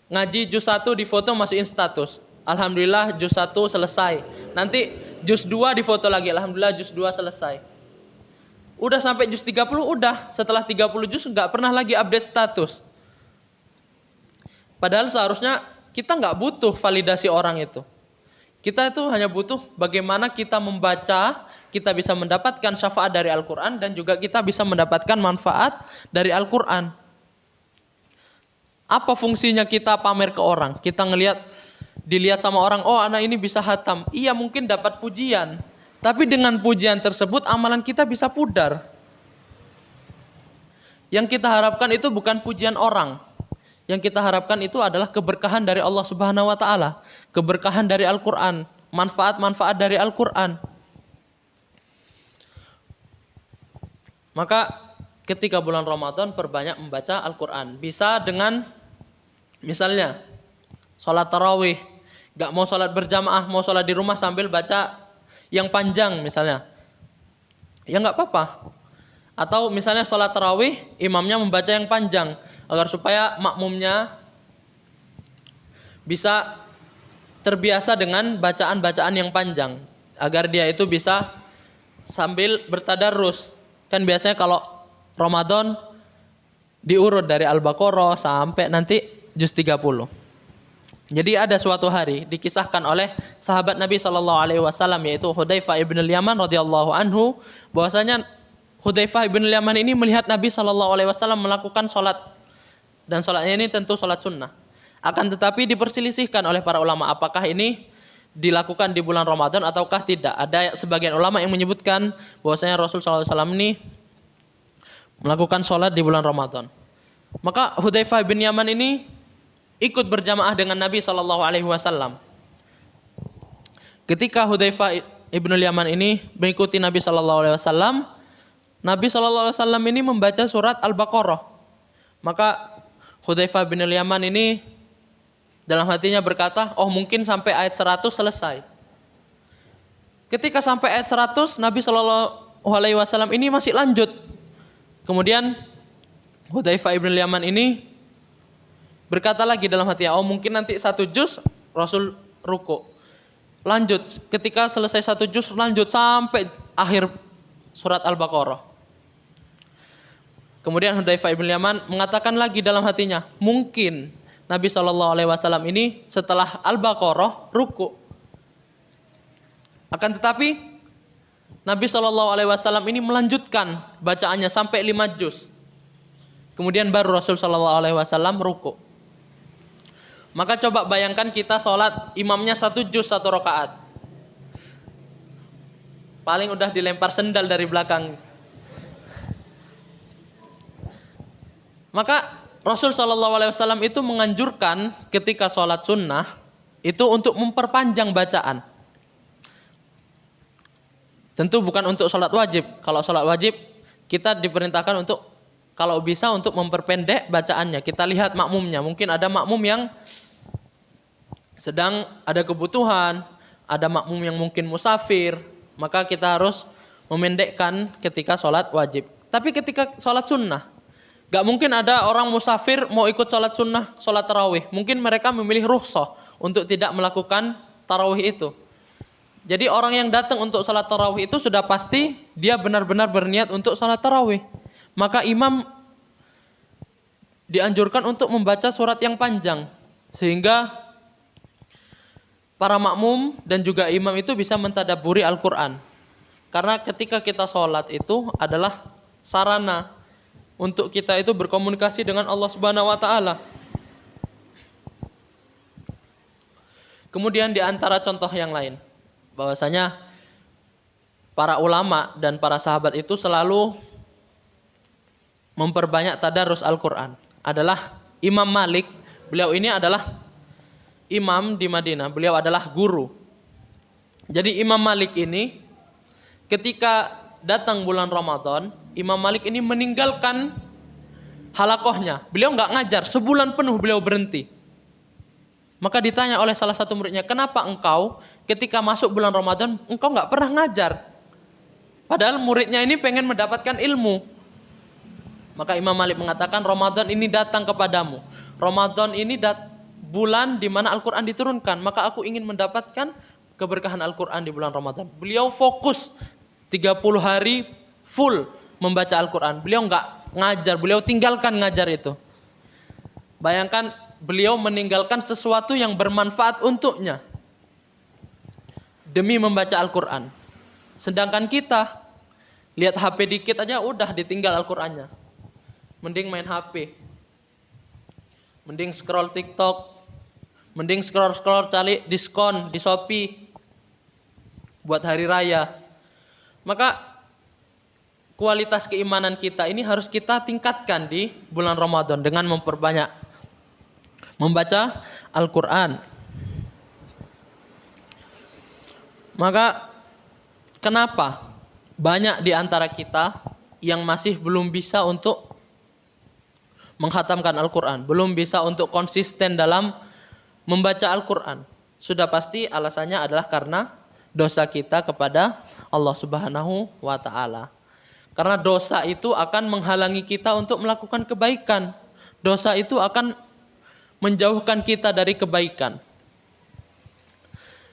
ngaji juz 1 di foto masukin status. Alhamdulillah juz 1 selesai. Nanti juz 2 di foto lagi. Alhamdulillah juz 2 selesai. Udah sampai juz 30 udah. Setelah 30 juz nggak pernah lagi update status. Padahal seharusnya kita nggak butuh validasi orang itu. Kita itu hanya butuh bagaimana kita membaca, kita bisa mendapatkan syafaat dari Al-Quran dan juga kita bisa mendapatkan manfaat dari Al-Quran. Apa fungsinya kita pamer ke orang? Kita dilihat sama orang, oh anak ini bisa hatam. Iya mungkin dapat pujian, tapi dengan pujian tersebut amalan kita bisa pudar. Yang kita harapkan itu bukan pujian orang. Yang kita harapkan itu adalah keberkahan dari Allah Subhanahu wa taala, keberkahan dari Al-Qur'an, manfaat-manfaat dari Al-Qur'an. Maka ketika bulan Ramadan perbanyak membaca Al-Qur'an. Bisa dengan misalnya salat tarawih, enggak mau salat berjamaah, mau salat di rumah sambil baca yang panjang misalnya. Ya enggak apa-apa. Atau misalnya salat tarawih, imamnya membaca yang panjang agar supaya makmumnya bisa terbiasa dengan bacaan-bacaan yang panjang, agar dia itu bisa sambil bertadarus. Kan biasanya kalau Ramadan diurut dari Al-Baqarah sampai nanti juz 30. Jadi ada suatu hari dikisahkan oleh sahabat Nabi SAW yaitu Hudzaifah ibn al-Yaman radhiyallahu anhu, bahwasanya Hudzaifah ibn al-Yaman ini melihat Nabi SAW melakukan sholat, dan sholatnya ini tentu sholat sunnah. Akan tetapi diperselisihkan oleh para ulama apakah ini dilakukan di bulan Ramadan ataukah tidak. Ada sebagian ulama yang menyebutkan bahwasanya Rasul SAW ini melakukan sholat di bulan Ramadan. Maka Hudzaifah bin Yaman ini ikut berjamaah dengan Nabi SAW. Ketika Hudzaifah ibn al-Yaman ini mengikuti Nabi SAW, Nabi SAW ini membaca surat Al-Baqarah. Maka Hudzaifah bin al-Yaman ini dalam hatinya berkata, oh mungkin sampai ayat 100 selesai. Ketika sampai ayat 100, Nabi SAW ini masih lanjut. Kemudian Hudzaifah bin al-Yaman ini berkata lagi dalam hatinya, oh mungkin nanti 1 juz Rasul ruku. Lanjut, ketika selesai 1 juz lanjut sampai akhir surat Al-Baqarah. Kemudian Hudzaifah bin Yaman mengatakan lagi dalam hatinya, mungkin Nabi SAW ini setelah Al-Baqarah ruku. Akan tetapi Nabi SAW ini melanjutkan bacaannya sampai 5 juz. Kemudian baru Rasul SAW ruku. Maka coba bayangkan kita sholat imamnya 1 juz 1 rakaat. Paling udah dilempar sendal dari belakang. Maka Rasul SAW itu menganjurkan ketika sholat sunnah itu untuk memperpanjang bacaan. Tentu bukan untuk sholat wajib. Kalau sholat wajib kita diperintahkan untuk kalau bisa untuk memperpendek bacaannya. Kita lihat makmumnya. Mungkin ada makmum yang sedang ada kebutuhan, ada makmum yang mungkin musafir, maka kita harus memendekkan ketika sholat wajib. Tapi ketika sholat sunnah, gak mungkin ada orang musafir mau ikut sholat sunnah, sholat tarawih. Mungkin mereka memilih rukhsah untuk tidak melakukan tarawih itu. Jadi orang yang datang untuk sholat tarawih itu sudah pasti dia benar-benar berniat untuk sholat tarawih. Maka imam dianjurkan untuk membaca surat yang panjang. Sehingga para makmum dan juga imam itu bisa mentadabburi Al-Quran. Karena ketika kita sholat itu adalah sarana untuk kita itu berkomunikasi dengan Allah Subhanahu wa taala. Kemudian di antara contoh yang lain, bahwasanya para ulama dan para sahabat itu selalu memperbanyak tadarus Al-Qur'an. Adalah Imam Malik, beliau ini adalah imam di Madinah, beliau adalah guru. Jadi Imam Malik ini ketika datang bulan Ramadan, Imam Malik ini meninggalkan halakohnya. Beliau nggak ngajar, sebulan penuh beliau berhenti. Maka ditanya oleh salah satu muridnya, kenapa engkau ketika masuk bulan Ramadan, engkau nggak pernah ngajar? Padahal muridnya ini pengen mendapatkan ilmu. Maka Imam Malik mengatakan Ramadan ini datang kepadamu. Ramadan ini bulan di mana Al-Quran diturunkan. Maka aku ingin mendapatkan keberkahan Al-Quran di bulan Ramadan. Beliau fokus 30 hari full membaca Al-Quran. Beliau nggak ngajar, beliau tinggalkan ngajar itu. Bayangkan beliau meninggalkan sesuatu yang bermanfaat untuknya demi membaca Al-Quran. Sedangkan kita lihat HP dikit aja udah ditinggal Al-Qurannya. Mending main HP, mending scroll TikTok, mending scroll cari diskon di Shopee buat hari raya. Maka kualitas keimanan kita ini harus kita tingkatkan di bulan Ramadan dengan memperbanyak membaca Al-Quran. Maka kenapa banyak di antara kita yang masih belum bisa untuk menghatamkan Al-Quran, belum bisa untuk konsisten dalam membaca Al-Quran? Sudah pasti alasannya adalah karena dosa kita kepada Allah Subhanahu wa Ta'ala. Karena dosa itu akan menghalangi kita untuk melakukan kebaikan. Dosa itu akan menjauhkan kita dari kebaikan.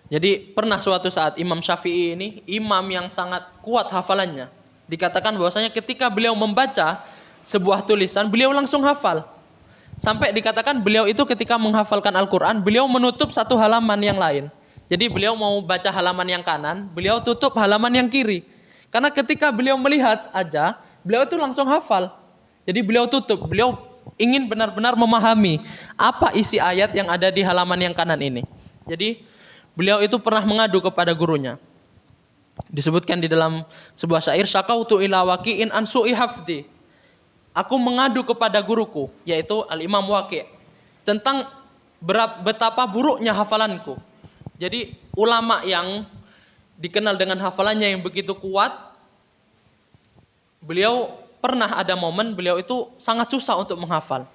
Jadi pernah suatu saat Imam Syafi'i ini imam yang sangat kuat hafalannya. Dikatakan bahwasanya ketika beliau membaca sebuah tulisan, beliau langsung hafal. Sampai dikatakan beliau itu ketika menghafalkan Al-Quran, beliau menutup satu halaman yang lain. Jadi beliau mau baca halaman yang kanan, beliau tutup halaman yang kiri. Karena ketika beliau melihat aja, beliau itu langsung hafal. Jadi beliau tutup, beliau ingin benar-benar memahami apa isi ayat yang ada di halaman yang kanan ini. Jadi beliau itu pernah mengadu kepada gurunya. Disebutkan di dalam sebuah syair, syakautu ila waqi'in an su'i hafdi. Aku mengadu kepada guruku, yaitu Al-Imam Waqi', tentang betapa buruknya hafalanku. Jadi ulama yang dikenal dengan hafalannya yang begitu kuat, beliau pernah ada momen beliau itu sangat susah untuk menghafal.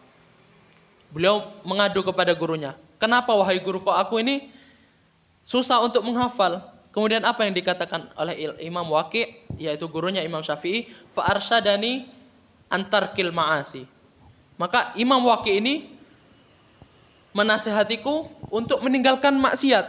Beliau mengadu kepada gurunya, kenapa wahai guruku, aku ini susah untuk menghafal. Kemudian apa yang dikatakan oleh Imam Waqi', yaitu gurunya Imam Syafi'i, fa arsyadani antarkil ma'asi. Maka Imam Waqi' ini menasihatiku untuk meninggalkan maksiat.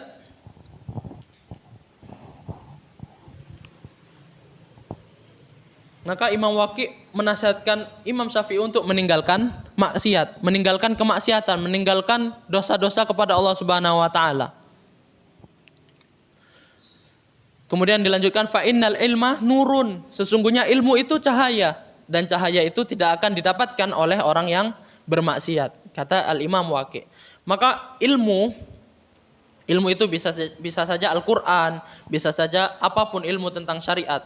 Maka Imam Waqi' menasihatkan Imam Syafi'i untuk meninggalkan maksiat, meninggalkan kemaksiatan, meninggalkan dosa-dosa kepada Allah Subhanahu wa Ta'ala. Kemudian dilanjutkan, fa innal ilma nurun, sesungguhnya ilmu itu cahaya, dan cahaya itu tidak akan didapatkan oleh orang yang bermaksiat, kata Al-Imam Waqi'. Maka ilmu itu bisa saja Al-Qur'an, bisa saja apapun ilmu tentang syariat.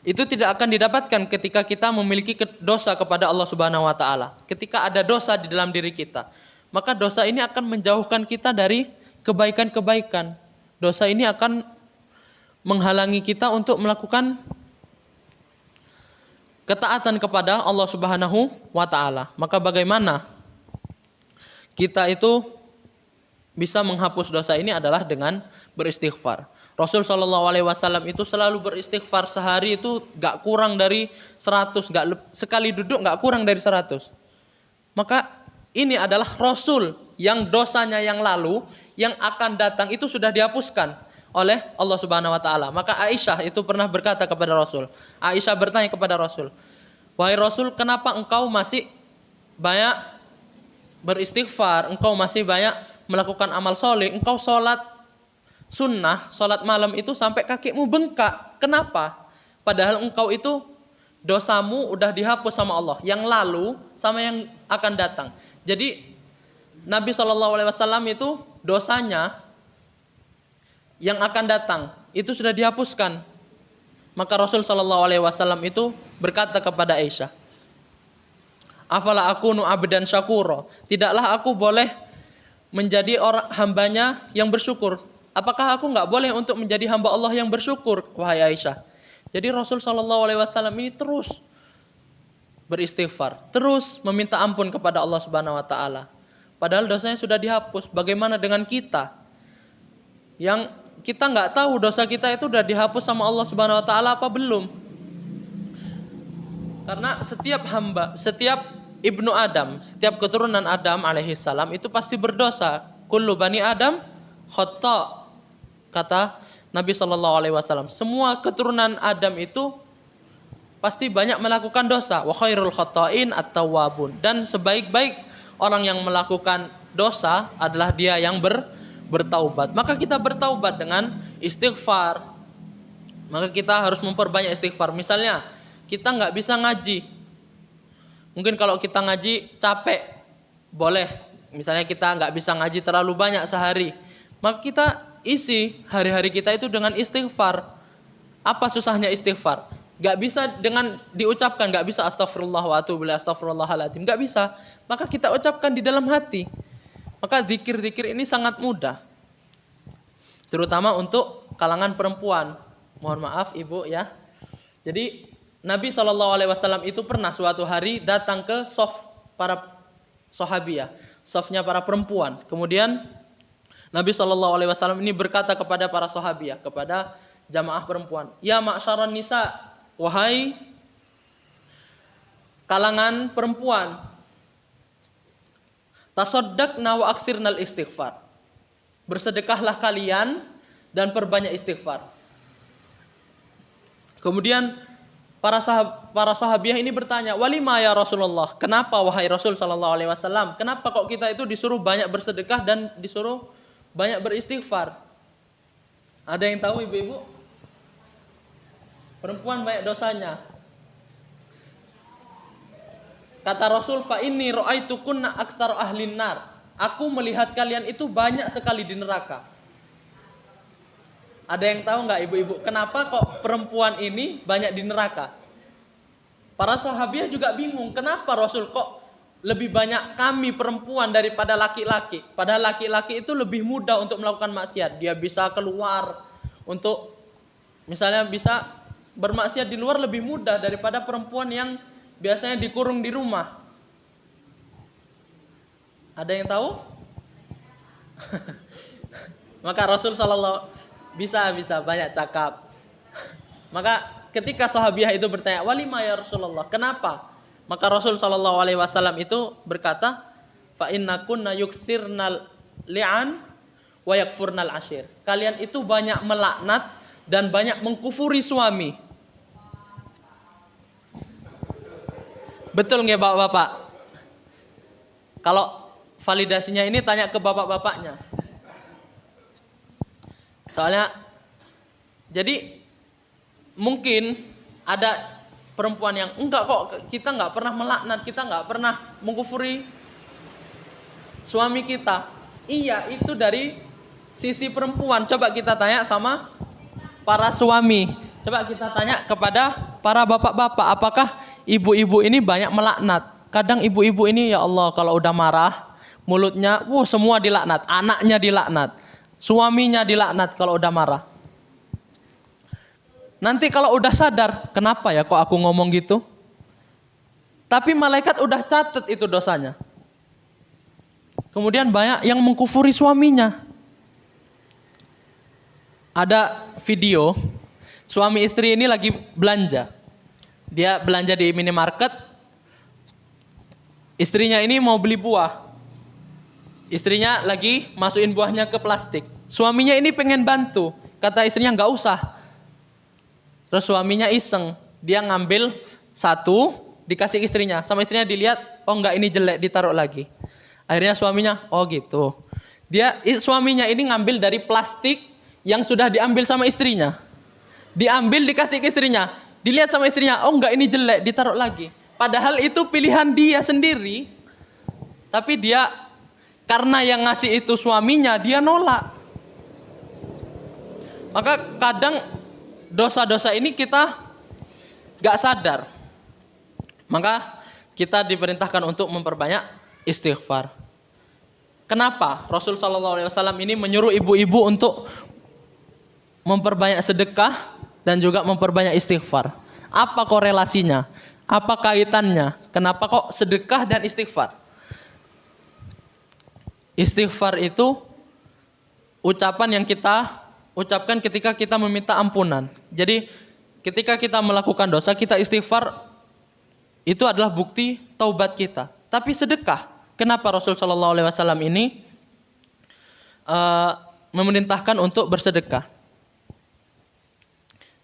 Itu tidak akan didapatkan ketika kita memiliki dosa kepada Allah Subhanahu wa Ta'ala. Ketika ada dosa di dalam diri kita, maka dosa ini akan menjauhkan kita dari kebaikan-kebaikan. Dosa ini akan menghalangi kita untuk melakukan ketaatan kepada Allah Subhanahu wa Ta'ala. Maka bagaimana kita itu bisa menghapus dosa ini adalah dengan beristighfar. Rasul SAW itu selalu beristighfar, sehari itu gak kurang dari 100, sekali duduk gak kurang dari 100. Maka ini adalah Rasul yang dosanya yang lalu, yang akan datang itu sudah dihapuskan oleh Allah Subhanahu wa Ta'ala. Maka Aisyah itu pernah berkata kepada Rasul. Aisyah bertanya kepada Rasul, wahai Rasul, kenapa engkau masih banyak beristighfar, engkau masih banyak melakukan amal soleh, engkau sholat sunnah, sholat malam itu sampai kakimu bengkak. Kenapa? Padahal engkau itu dosamu udah dihapus sama Allah, yang lalu sama yang akan datang. Jadi Nabi SAW itu dosanya yang akan datang itu sudah dihapuskan. Maka Rasul SAW itu berkata kepada Aisyah, afala akunu abdan syakura, tidaklah aku boleh menjadi orang hambanya yang bersyukur. Apakah aku nggak boleh untuk menjadi hamba Allah yang bersyukur, wahai Aisyah? Jadi Rasul SAW ini terus beristighfar, terus meminta ampun kepada Allah Subhanahu Wa Taala. Padahal dosanya sudah dihapus. Bagaimana dengan kita yang kita nggak tahu dosa kita itu sudah dihapus sama Allah Subhanahu Wa Taala apa belum? Karena setiap hamba, setiap ibnu Adam, setiap keturunan Adam alaihissalam itu pasti berdosa. Kullu bani Adam khata', kata Nabi SAW. Semua keturunan Adam itu pasti banyak melakukan dosa. Wa khairul khata'in at-tawwabun. Dan sebaik-baik orang yang melakukan dosa adalah dia yang bertaubat. Maka kita bertaubat dengan istighfar. Maka kita harus memperbanyak istighfar. Misalnya kita nggak bisa ngaji. Mungkin kalau kita ngaji capek, boleh. Misalnya kita nggak bisa ngaji terlalu banyak sehari, maka kita isi hari-hari kita itu dengan istighfar. Apa susahnya istighfar? Nggak bisa dengan diucapkan, nggak bisa astagfirullah wa atubu ilaih, astagfirullahaladzim, nggak bisa. Maka kita ucapkan di dalam hati. Maka zikir-zikir ini sangat mudah, terutama untuk kalangan perempuan. Mohon maaf ibu ya. Jadi Nabi SAW itu pernah suatu hari datang ke sof para sahabiah, sofnya para perempuan. Kemudian Nabi SAW ini berkata kepada para sahabiah, kepada jamaah perempuan, ya ma'syaran nisa, wahai kalangan perempuan, tasaddaqna wa aktsirnal istighfar. Bersedekahlah kalian dan perbanyak istighfar. Kemudian para sahabiah ini bertanya, walima ya Rasulullah, kenapa wahai Rasul SAW? Kenapa kok kita itu disuruh banyak bersedekah dan disuruh banyak beristighfar? Ada yang tahu ibu-ibu? Perempuan banyak dosanya. Kata Rasul, fa inni ra'aitukunna aktsar ahlin nar. Aku melihat kalian itu banyak sekali di neraka. Ada yang tahu nggak ibu-ibu, kenapa kok perempuan ini banyak di neraka? Para sahabiah juga bingung, kenapa Rasul kok lebih banyak kami perempuan daripada laki-laki? Padahal laki-laki itu lebih mudah untuk melakukan maksiat. Dia bisa keluar untuk, misalnya bisa bermaksiat di luar lebih mudah daripada perempuan yang biasanya dikurung di rumah. Ada yang tahu? Maka Rasul bisa banyak cakap. Maka ketika sahabiah itu bertanya, walima ya Rasulullah, kenapa? Maka Rasul SAW itu berkata, fa innakunna yukthirnal li'an wa yakfurnal ashir. Kalian itu banyak melaknat dan banyak mengkufuri suami. Betul nggak bapak-bapak? Kalau validasinya ini tanya ke bapak-bapaknya. Soalnya, jadi mungkin ada perempuan yang enggak kok, kita nggak pernah melaknat, kita nggak pernah mengkufuri suami kita. Iya, itu dari sisi perempuan. Coba kita tanya sama para suami. Coba kita tanya kepada para bapak-bapak, apakah ibu-ibu ini banyak melaknat? Kadang ibu-ibu ini ya Allah kalau udah marah, mulutnya semua dilaknat, anaknya dilaknat, suaminya dilaknat kalau udah marah. Nanti kalau udah sadar, kenapa ya kok aku ngomong gitu? Tapi malaikat udah catat itu dosanya. Kemudian banyak yang mengkufuri suaminya. Ada video, suami istri ini lagi belanja. Dia belanja di minimarket. Istrinya ini mau beli buah. Istrinya lagi masukin buahnya ke plastik. Suaminya ini pengen bantu. Kata istrinya nggak usah. Terus suaminya iseng. Dia ngambil satu, dikasih istrinya. Sama istrinya dilihat, oh nggak ini jelek, ditaruh lagi. Akhirnya suaminya, oh gitu. Suaminya ini ngambil dari plastik yang sudah diambil sama istrinya. Diambil, dikasih ke istrinya. Dilihat sama istrinya, oh enggak ini jelek, ditaruh lagi. Padahal itu pilihan dia sendiri. Tapi dia, karena yang ngasih itu suaminya, dia nolak. Maka kadang dosa-dosa ini kita gak sadar. Maka kita diperintahkan untuk memperbanyak istighfar. Kenapa Rasul SAW ini menyuruh ibu-ibu untuk memperbanyak sedekah dan juga memperbanyak istighfar? Apa korelasinya? Apa kaitannya? Kenapa kok sedekah dan istighfar? Istighfar itu ucapan yang kita ucapkan ketika kita meminta ampunan. Jadi ketika kita melakukan dosa, kita istighfar itu adalah bukti taubat kita. Tapi sedekah, kenapa Rasul Shallallahu Alaihi Wasallam ini memerintahkan untuk bersedekah?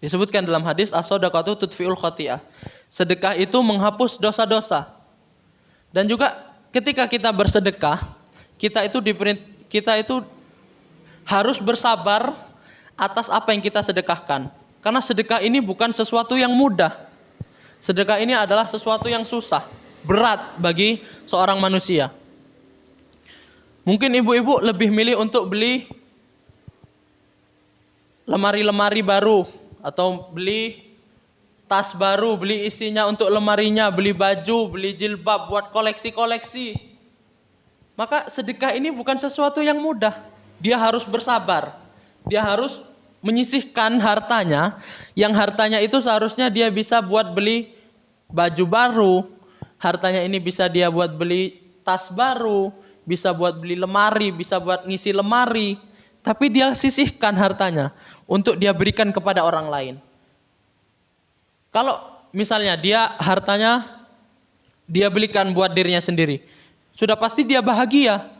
Disebutkan dalam hadis as-shadaqatu tudfi'ul khati'ah. Sedekah itu menghapus dosa-dosa. Dan juga ketika kita bersedekah, kita itu harus bersabar atas apa yang kita sedekahkan. Karena sedekah ini bukan sesuatu yang mudah. Sedekah ini adalah sesuatu yang susah, berat bagi seorang manusia. Mungkin ibu-ibu lebih milih untuk beli lemari-lemari baru, atau beli tas baru, beli isinya untuk lemarinya, beli baju, beli jilbab buat koleksi-koleksi. Maka sedekah ini bukan sesuatu yang mudah. Dia harus bersabar. Dia harus menyisihkan hartanya, yang hartanya itu seharusnya dia bisa buat beli baju baru, hartanya ini bisa dia buat beli tas baru, bisa buat beli lemari, bisa buat ngisi lemari, tapi dia sisihkan hartanya untuk dia berikan kepada orang lain. Kalau misalnya hartanya dia belikan buat dirinya sendiri, sudah pasti dia bahagia.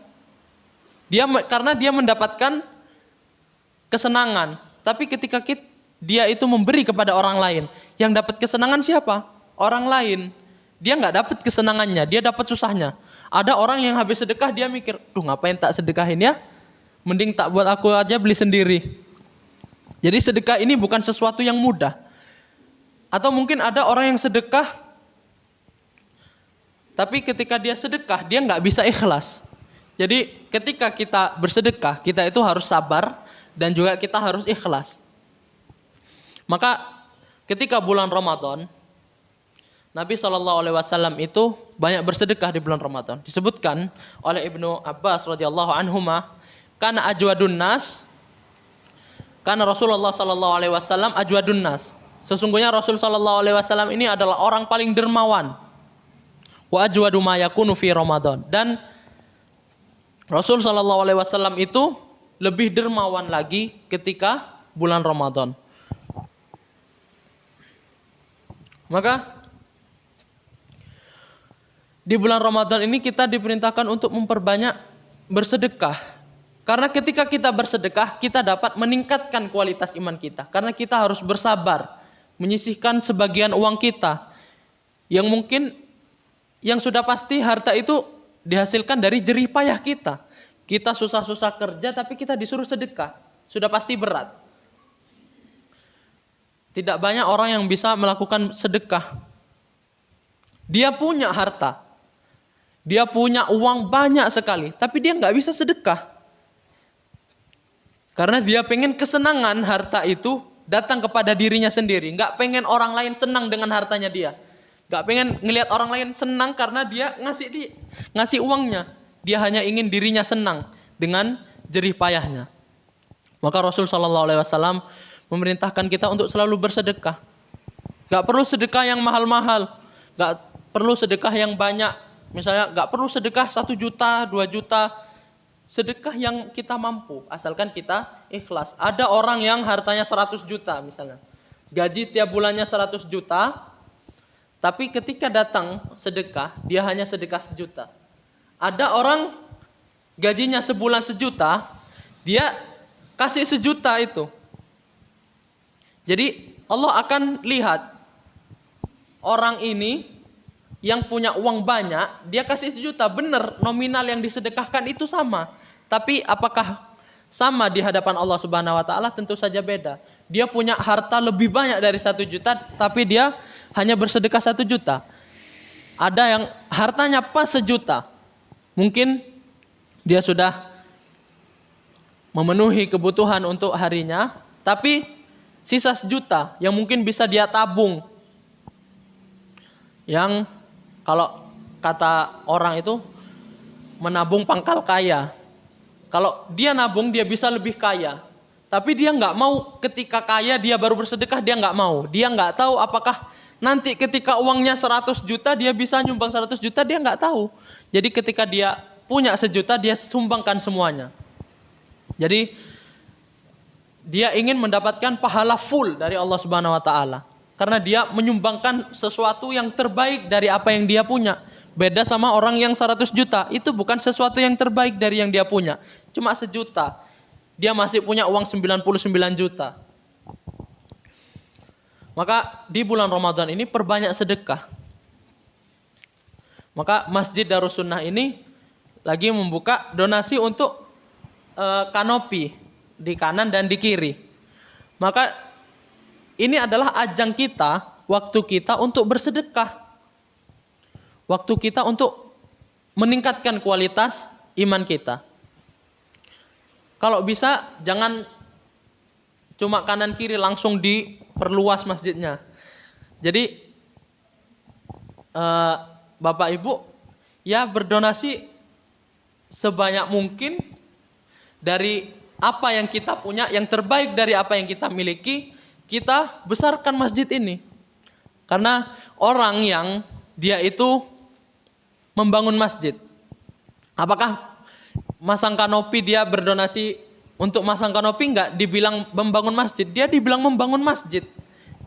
Karena dia mendapatkan kesenangan. Tapi ketika dia itu memberi kepada orang lain, yang dapat kesenangan siapa? Orang lain. Dia nggak dapat kesenangannya, dia dapat susahnya. Ada orang yang habis sedekah dia mikir, duh ngapain tak sedekahin ya? Mending tak buat aku aja beli sendiri. Jadi sedekah ini bukan sesuatu yang mudah. Atau mungkin ada orang yang sedekah, tapi ketika dia sedekah dia nggak bisa ikhlas. Jadi ketika kita bersedekah, kita itu harus sabar dan juga kita harus ikhlas. Maka ketika bulan Ramadan, Nabi SAW itu banyak bersedekah di bulan Ramadan. Disebutkan oleh Ibnu Abbas radhiyallahu anhuma, kana ajwadun nas, karena Rasulullah SAW ajwadun nas. Sesungguhnya Rasul SAW ini adalah orang paling dermawan. Wa ajwadu ma yakunu fi Ramadan. Dan Rasul SAW itu lebih dermawan lagi ketika bulan Ramadan. Maka di bulan Ramadan ini kita diperintahkan untuk memperbanyak bersedekah. Karena ketika kita bersedekah, kita dapat meningkatkan kualitas iman kita. Karena kita harus bersabar, menyisihkan sebagian uang kita. Yang mungkin, yang sudah pasti harta itu dihasilkan dari jerih payah kita. Kita susah-susah kerja tapi kita disuruh sedekah. Sudah pasti berat. Tidak banyak orang yang bisa melakukan sedekah. Dia punya harta. Dia punya uang banyak sekali. Tapi dia nggak bisa sedekah. Karena dia pengen kesenangan harta itu datang kepada dirinya sendiri. Nggak pengen orang lain senang dengan hartanya dia. Nggak pengen ngelihat orang lain senang karena dia ngasih uangnya. Dia hanya ingin dirinya senang dengan jerih payahnya. Maka Rasul SAW memerintahkan kita untuk selalu bersedekah. Gak perlu sedekah yang mahal-mahal. Gak perlu sedekah yang banyak. Misalnya gak perlu sedekah 1 juta, 2 juta. Sedekah yang kita mampu. Asalkan kita ikhlas. Ada orang yang hartanya 100 juta misalnya. Gaji tiap bulannya 100 juta. Tapi ketika datang sedekah, dia hanya sedekah 1 juta. Ada orang gajinya sebulan 1 juta, dia kasih 1 juta itu. Jadi Allah akan lihat orang ini yang punya uang banyak, dia kasih 1 juta, benar nominal yang disedekahkan itu sama. Tapi apakah sama di hadapan Allah Subhanahu wa taala? Tentu saja beda. Dia punya harta lebih banyak dari 1 juta, tapi dia hanya bersedekah 1 juta. Ada yang hartanya pas 1 juta. Mungkin dia sudah memenuhi kebutuhan untuk harinya, tapi sisa 1 juta yang mungkin bisa dia tabung. Yang kalau kata orang itu menabung pangkal kaya. Kalau dia nabung dia bisa lebih kaya. Tapi dia nggak mau ketika kaya dia baru bersedekah, dia nggak mau. Dia nggak tahu apakah nanti ketika uangnya 100 juta dia bisa nyumbang 100 juta, dia nggak tahu. Jadi ketika dia punya 1 juta dia sumbangkan semuanya. Jadi dia ingin mendapatkan pahala full dari Allah Subhanahu wa taala. Karena dia menyumbangkan sesuatu yang terbaik dari apa yang dia punya. Beda sama orang yang 100 juta, itu bukan sesuatu yang terbaik dari yang dia punya. Cuma 1 juta, dia masih punya uang 99 juta. Maka di bulan Ramadan ini perbanyak sedekah. Maka Masjid Darussunnah ini lagi membuka donasi untuk kanopi di kanan dan di kiri. Maka ini adalah ajang kita, waktu kita untuk bersedekah. Waktu kita untuk meningkatkan kualitas iman kita. Kalau bisa jangan cuma kanan kiri, langsung diperluas masjidnya. Jadi Bapak Ibu ya berdonasi sebanyak mungkin dari apa yang kita punya, yang terbaik dari apa yang kita miliki, kita besarkan masjid ini. Karena orang yang dia itu membangun masjid, apakah masang kanopi dia berdonasi untuk masang kanopi? Enggak dibilang membangun masjid, dia dibilang membangun masjid.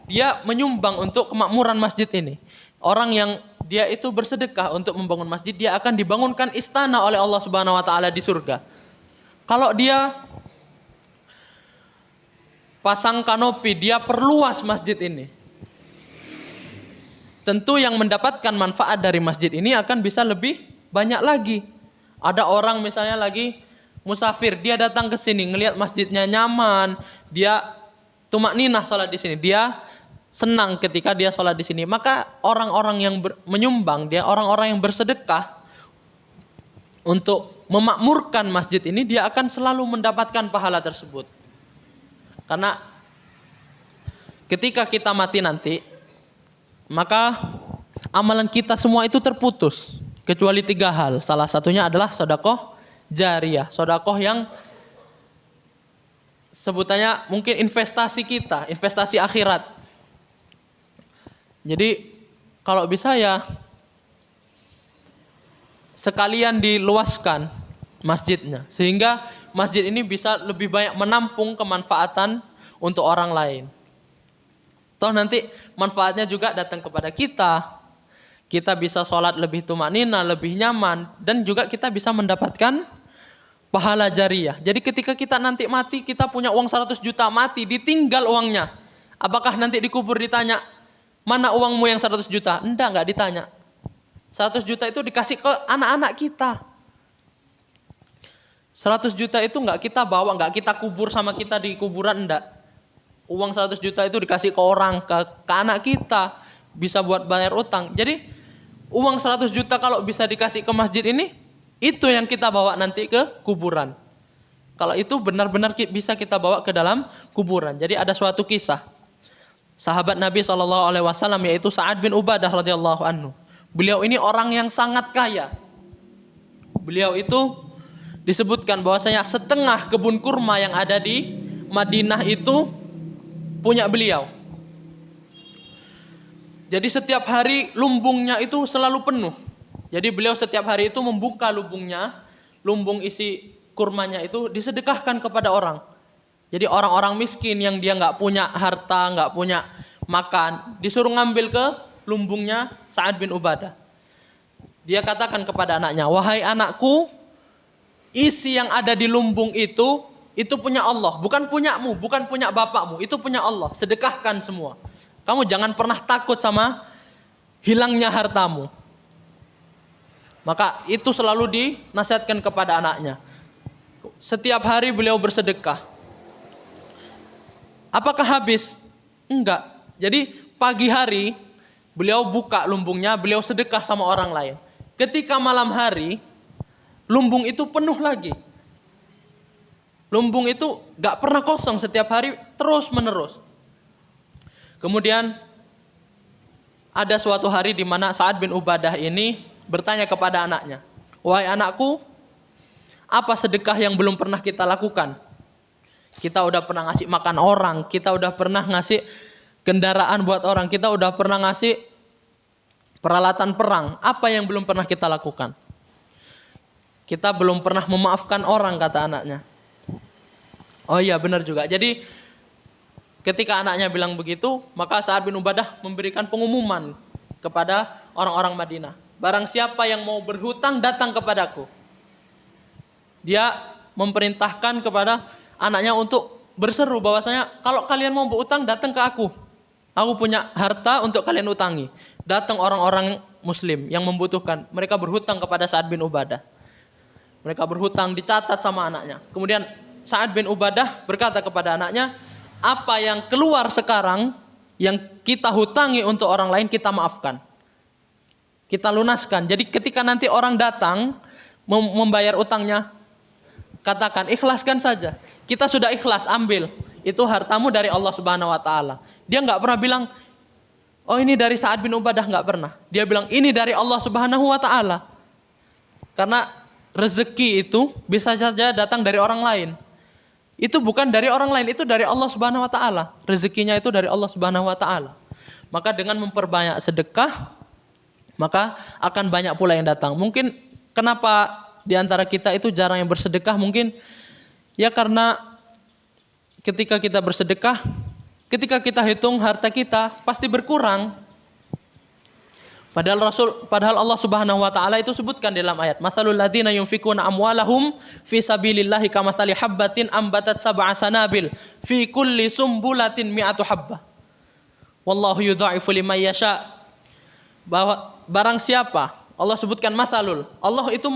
Dia menyumbang untuk kemakmuran masjid ini. Orang yang dia itu bersedekah untuk membangun masjid, dia akan dibangunkan istana oleh Allah Subhanahu wa taala di surga. Kalau dia pasang kanopi, dia perluas masjid ini, tentu yang mendapatkan manfaat dari masjid ini akan bisa lebih banyak lagi. Ada orang misalnya lagi musafir, dia datang ke sini, ngelihat masjidnya nyaman, dia tumakninah sholat di sini, dia senang ketika dia sholat di sini. Maka orang-orang yang menyumbang, dia orang-orang yang bersedekah untuk memakmurkan masjid ini, dia akan selalu mendapatkan pahala tersebut. Karena ketika kita mati nanti, maka amalan kita semua itu terputus kecuali 3 hal. Salah satunya adalah sedekah jariyah, sedekah yang sebutannya mungkin investasi kita, investasi akhirat. Jadi kalau bisa ya sekalian diluaskan masjidnya, sehingga masjid ini bisa lebih banyak menampung kemanfaatan untuk orang lain. Toh nanti manfaatnya juga datang kepada kita. Kita bisa sholat lebih tumaknina, lebih nyaman, dan juga kita bisa mendapatkan pahala jariyah. Jadi ketika kita nanti mati, kita punya uang 100 juta, mati, ditinggal uangnya. Apakah nanti dikubur ditanya, mana uangmu yang 100 juta? Enggak ditanya. 100 juta itu dikasih ke anak-anak kita. 100 juta itu enggak kita bawa, enggak kita kubur sama kita di kuburan, enggak. Uang 100 juta itu dikasih ke orang, ke anak kita, bisa buat bayar utang. Jadi uang 100 juta kalau bisa dikasih ke masjid ini, itu yang kita bawa nanti ke kuburan. Kalau itu benar-benar bisa kita bawa ke dalam kuburan. Jadi ada suatu kisah sahabat Nabi SAW, yaitu Sa'ad bin Ubadah radhiyallahu anhu. Beliau ini orang yang sangat kaya. Beliau itu disebutkan bahwasanya setengah kebun kurma yang ada di Madinah itu punya beliau. Jadi setiap hari lumbungnya itu selalu penuh. Jadi beliau setiap hari itu membuka lumbungnya, lumbung isi kurmanya itu disedekahkan kepada orang. Jadi orang-orang miskin yang dia nggak punya harta, nggak punya makan, disuruh ngambil ke lumbungnya Sa'ad bin Ubadah. Dia katakan kepada anaknya, wahai anakku, isi yang ada di lumbung itu punya Allah, bukan punyamu, bukan punya bapakmu, itu punya Allah. Sedekahkan semua. Kamu jangan pernah takut sama hilangnya hartamu. Maka itu selalu dinasihatkan kepada anaknya. Setiap hari beliau bersedekah. Apakah habis? Enggak. Jadi pagi hari beliau buka lumbungnya, beliau sedekah sama orang lain. Ketika malam hari, lumbung itu penuh lagi. Lumbung itu gak pernah kosong, setiap hari terus menerus. Kemudian ada suatu hari di mana Sa'ad bin Ubadah ini bertanya kepada anaknya, wahai anakku, apa sedekah yang belum pernah kita lakukan? Kita udah pernah ngasih makan orang, kita udah pernah ngasih kendaraan buat orang, kita udah pernah ngasih peralatan perang. Apa yang belum pernah kita lakukan? Kita belum pernah memaafkan orang, kata anaknya. Oh iya benar juga. Jadi Ketika anaknya bilang begitu, maka Sa'ad bin Ubadah memberikan pengumuman kepada orang-orang Madinah. Barang siapa yang mau berhutang datang kepadaku. Dia memerintahkan kepada anaknya untuk berseru bahwasanya kalau kalian mau berutang datang ke aku. Aku punya harta untuk kalian utangi. Datang orang-orang muslim yang membutuhkan. Mereka berhutang kepada Sa'ad bin Ubadah. Mereka berhutang dicatat sama anaknya. Kemudian Sa'ad bin Ubadah berkata kepada anaknya, apa yang keluar sekarang yang kita hutangi untuk orang lain kita maafkan. Kita lunaskan. Jadi ketika nanti orang datang membayar utangnya, katakan ikhlaskan saja. Kita sudah ikhlas, ambil. Itu hartamu dari Allah Subhanahu wa taala. Dia enggak pernah bilang, oh ini dari Sa'ad bin Ubadah, enggak pernah. Dia bilang ini dari Allah Subhanahu wa taala. Karena rezeki itu bisa saja datang dari orang lain. Itu bukan dari orang lain, itu dari Allah Subhanahu wa taala. Rezekinya itu dari Allah Subhanahu wa taala. Maka dengan memperbanyak sedekah, maka akan banyak pula yang datang. Mungkin kenapa di antara kita itu jarang yang bersedekah, mungkin ya karena ketika kita bersedekah, ketika kita hitung harta kita pasti berkurang. Padahal Allah Subhanahu wa taala itu sebutkan dalam ayat, "Matsalul ladzina yunfikuna amwalahum fi sabilillahi kamatsali habbatin ambatat sab'a sanabil fi kulli sumbulatin mi'atu habbah. Wallahu yudha'ifu liman yasha." Bahwa barang siapa, Allah sebutkan matsalul. Allah itu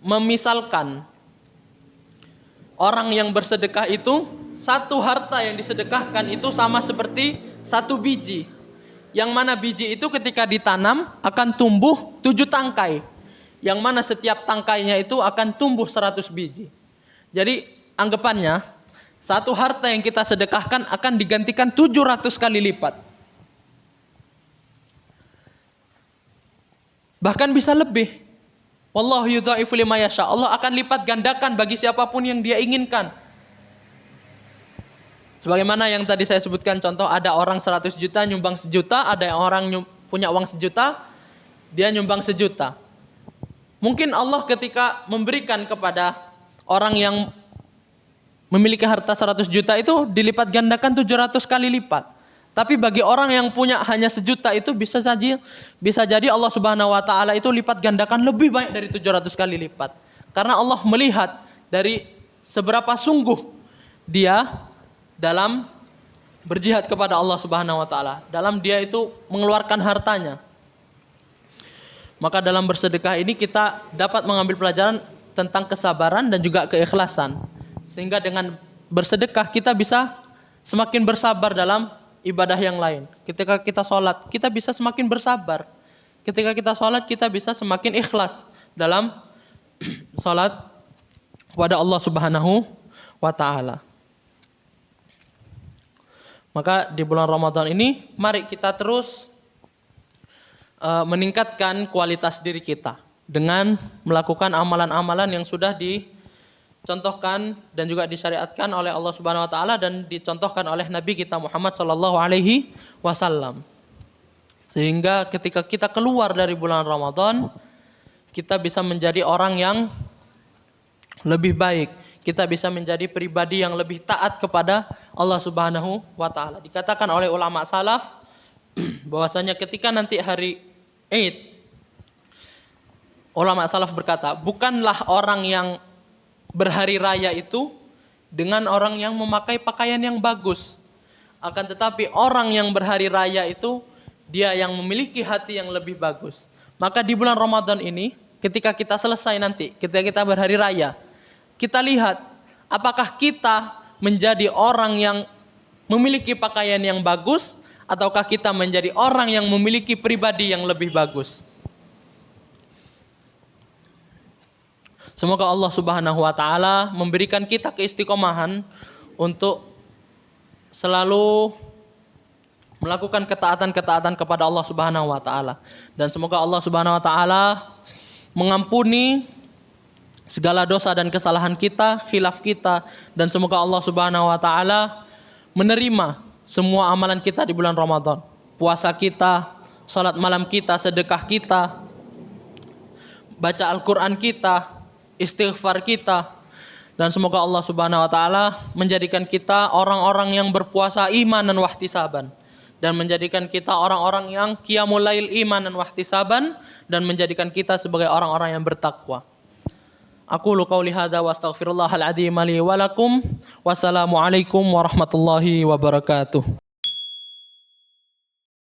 memisalkan orang yang bersedekah itu, satu harta yang disedekahkan itu sama seperti satu biji. Yang mana biji itu ketika ditanam akan tumbuh 7 tangkai. Yang mana setiap tangkainya itu akan tumbuh 100 biji. Jadi anggapannya, satu harta yang kita sedekahkan akan digantikan 700 kali lipat. Bahkan bisa lebih. Wallahu yudha'ifu liman yasha. Allah akan lipat gandakan bagi siapapun yang Dia inginkan. Sebagaimana yang tadi saya sebutkan contoh, ada orang 100 juta nyumbang 1 juta, ada orang punya uang 1 juta, dia nyumbang 1 juta. Mungkin Allah ketika memberikan kepada orang yang memiliki harta 100 juta itu dilipat gandakan 700 kali lipat. Tapi bagi orang yang punya hanya 1 juta itu bisa jadi Allah Subhanahu wa taala itu lipat gandakan lebih banyak dari 700 kali lipat. Karena Allah melihat dari seberapa sungguh dia dalam berjihad kepada Allah Subhanahu wa taala, dalam dia itu mengeluarkan hartanya. Maka dalam bersedekah ini kita dapat mengambil pelajaran tentang kesabaran dan juga keikhlasan. Sehingga dengan bersedekah kita bisa semakin bersabar dalam ibadah yang lain. Ketika kita sholat, kita bisa semakin bersabar. Ketika kita sholat, kita bisa semakin ikhlas dalam sholat kepada Allah Subhanahu wa taala. Maka di bulan Ramadan ini, mari kita terus meningkatkan kualitas diri kita dengan melakukan amalan-amalan yang sudah dicontohkan dan juga disyariatkan oleh Allah Subhanahu wa taala dan dicontohkan oleh Nabi kita Muhammad sallallahu alaihi wasallam. Sehingga ketika kita keluar dari bulan Ramadan, kita bisa menjadi orang yang lebih baik. Kita bisa menjadi pribadi yang lebih taat kepada Allah Subhanahu wa taala. Dikatakan oleh ulama salaf bahwasanya ketika nanti hari Id, ulama salaf berkata, bukanlah orang yang berhari raya itu dengan orang yang memakai pakaian yang bagus. Akan tetapi orang yang berhari raya itu dia yang memiliki hati yang lebih bagus. Maka di bulan Ramadan ini ketika kita selesai nanti, ketika kita berhari raya, kita lihat apakah kita menjadi orang yang memiliki pakaian yang bagus ataukah kita menjadi orang yang memiliki pribadi yang lebih bagus. Semoga Allah Subhanahu wa taala memberikan kita keistiqomahan untuk selalu melakukan ketaatan-ketaatan kepada Allah Subhanahu wa taala, dan semoga Allah Subhanahu wa taala mengampuni segala dosa dan kesalahan kita, khilaf kita, dan semoga Allah Subhanahu wa taala menerima semua amalan kita di bulan Ramadan. Puasa kita, salat malam kita, sedekah kita, baca Al-Qur'an kita, istighfar kita, Dan semoga Allah Subhanahu wa taala menjadikan kita orang-orang yang berpuasa imanan wahtisaban, dan menjadikan kita orang-orang yang qiyamul lail imanan wahtisaban, dan menjadikan kita sebagai orang-orang yang bertakwa. Aku qauli hadza wa astaghfirullahal adzim li wa lakum. Wassalamualaikum warahmatullahi wabarakatuh.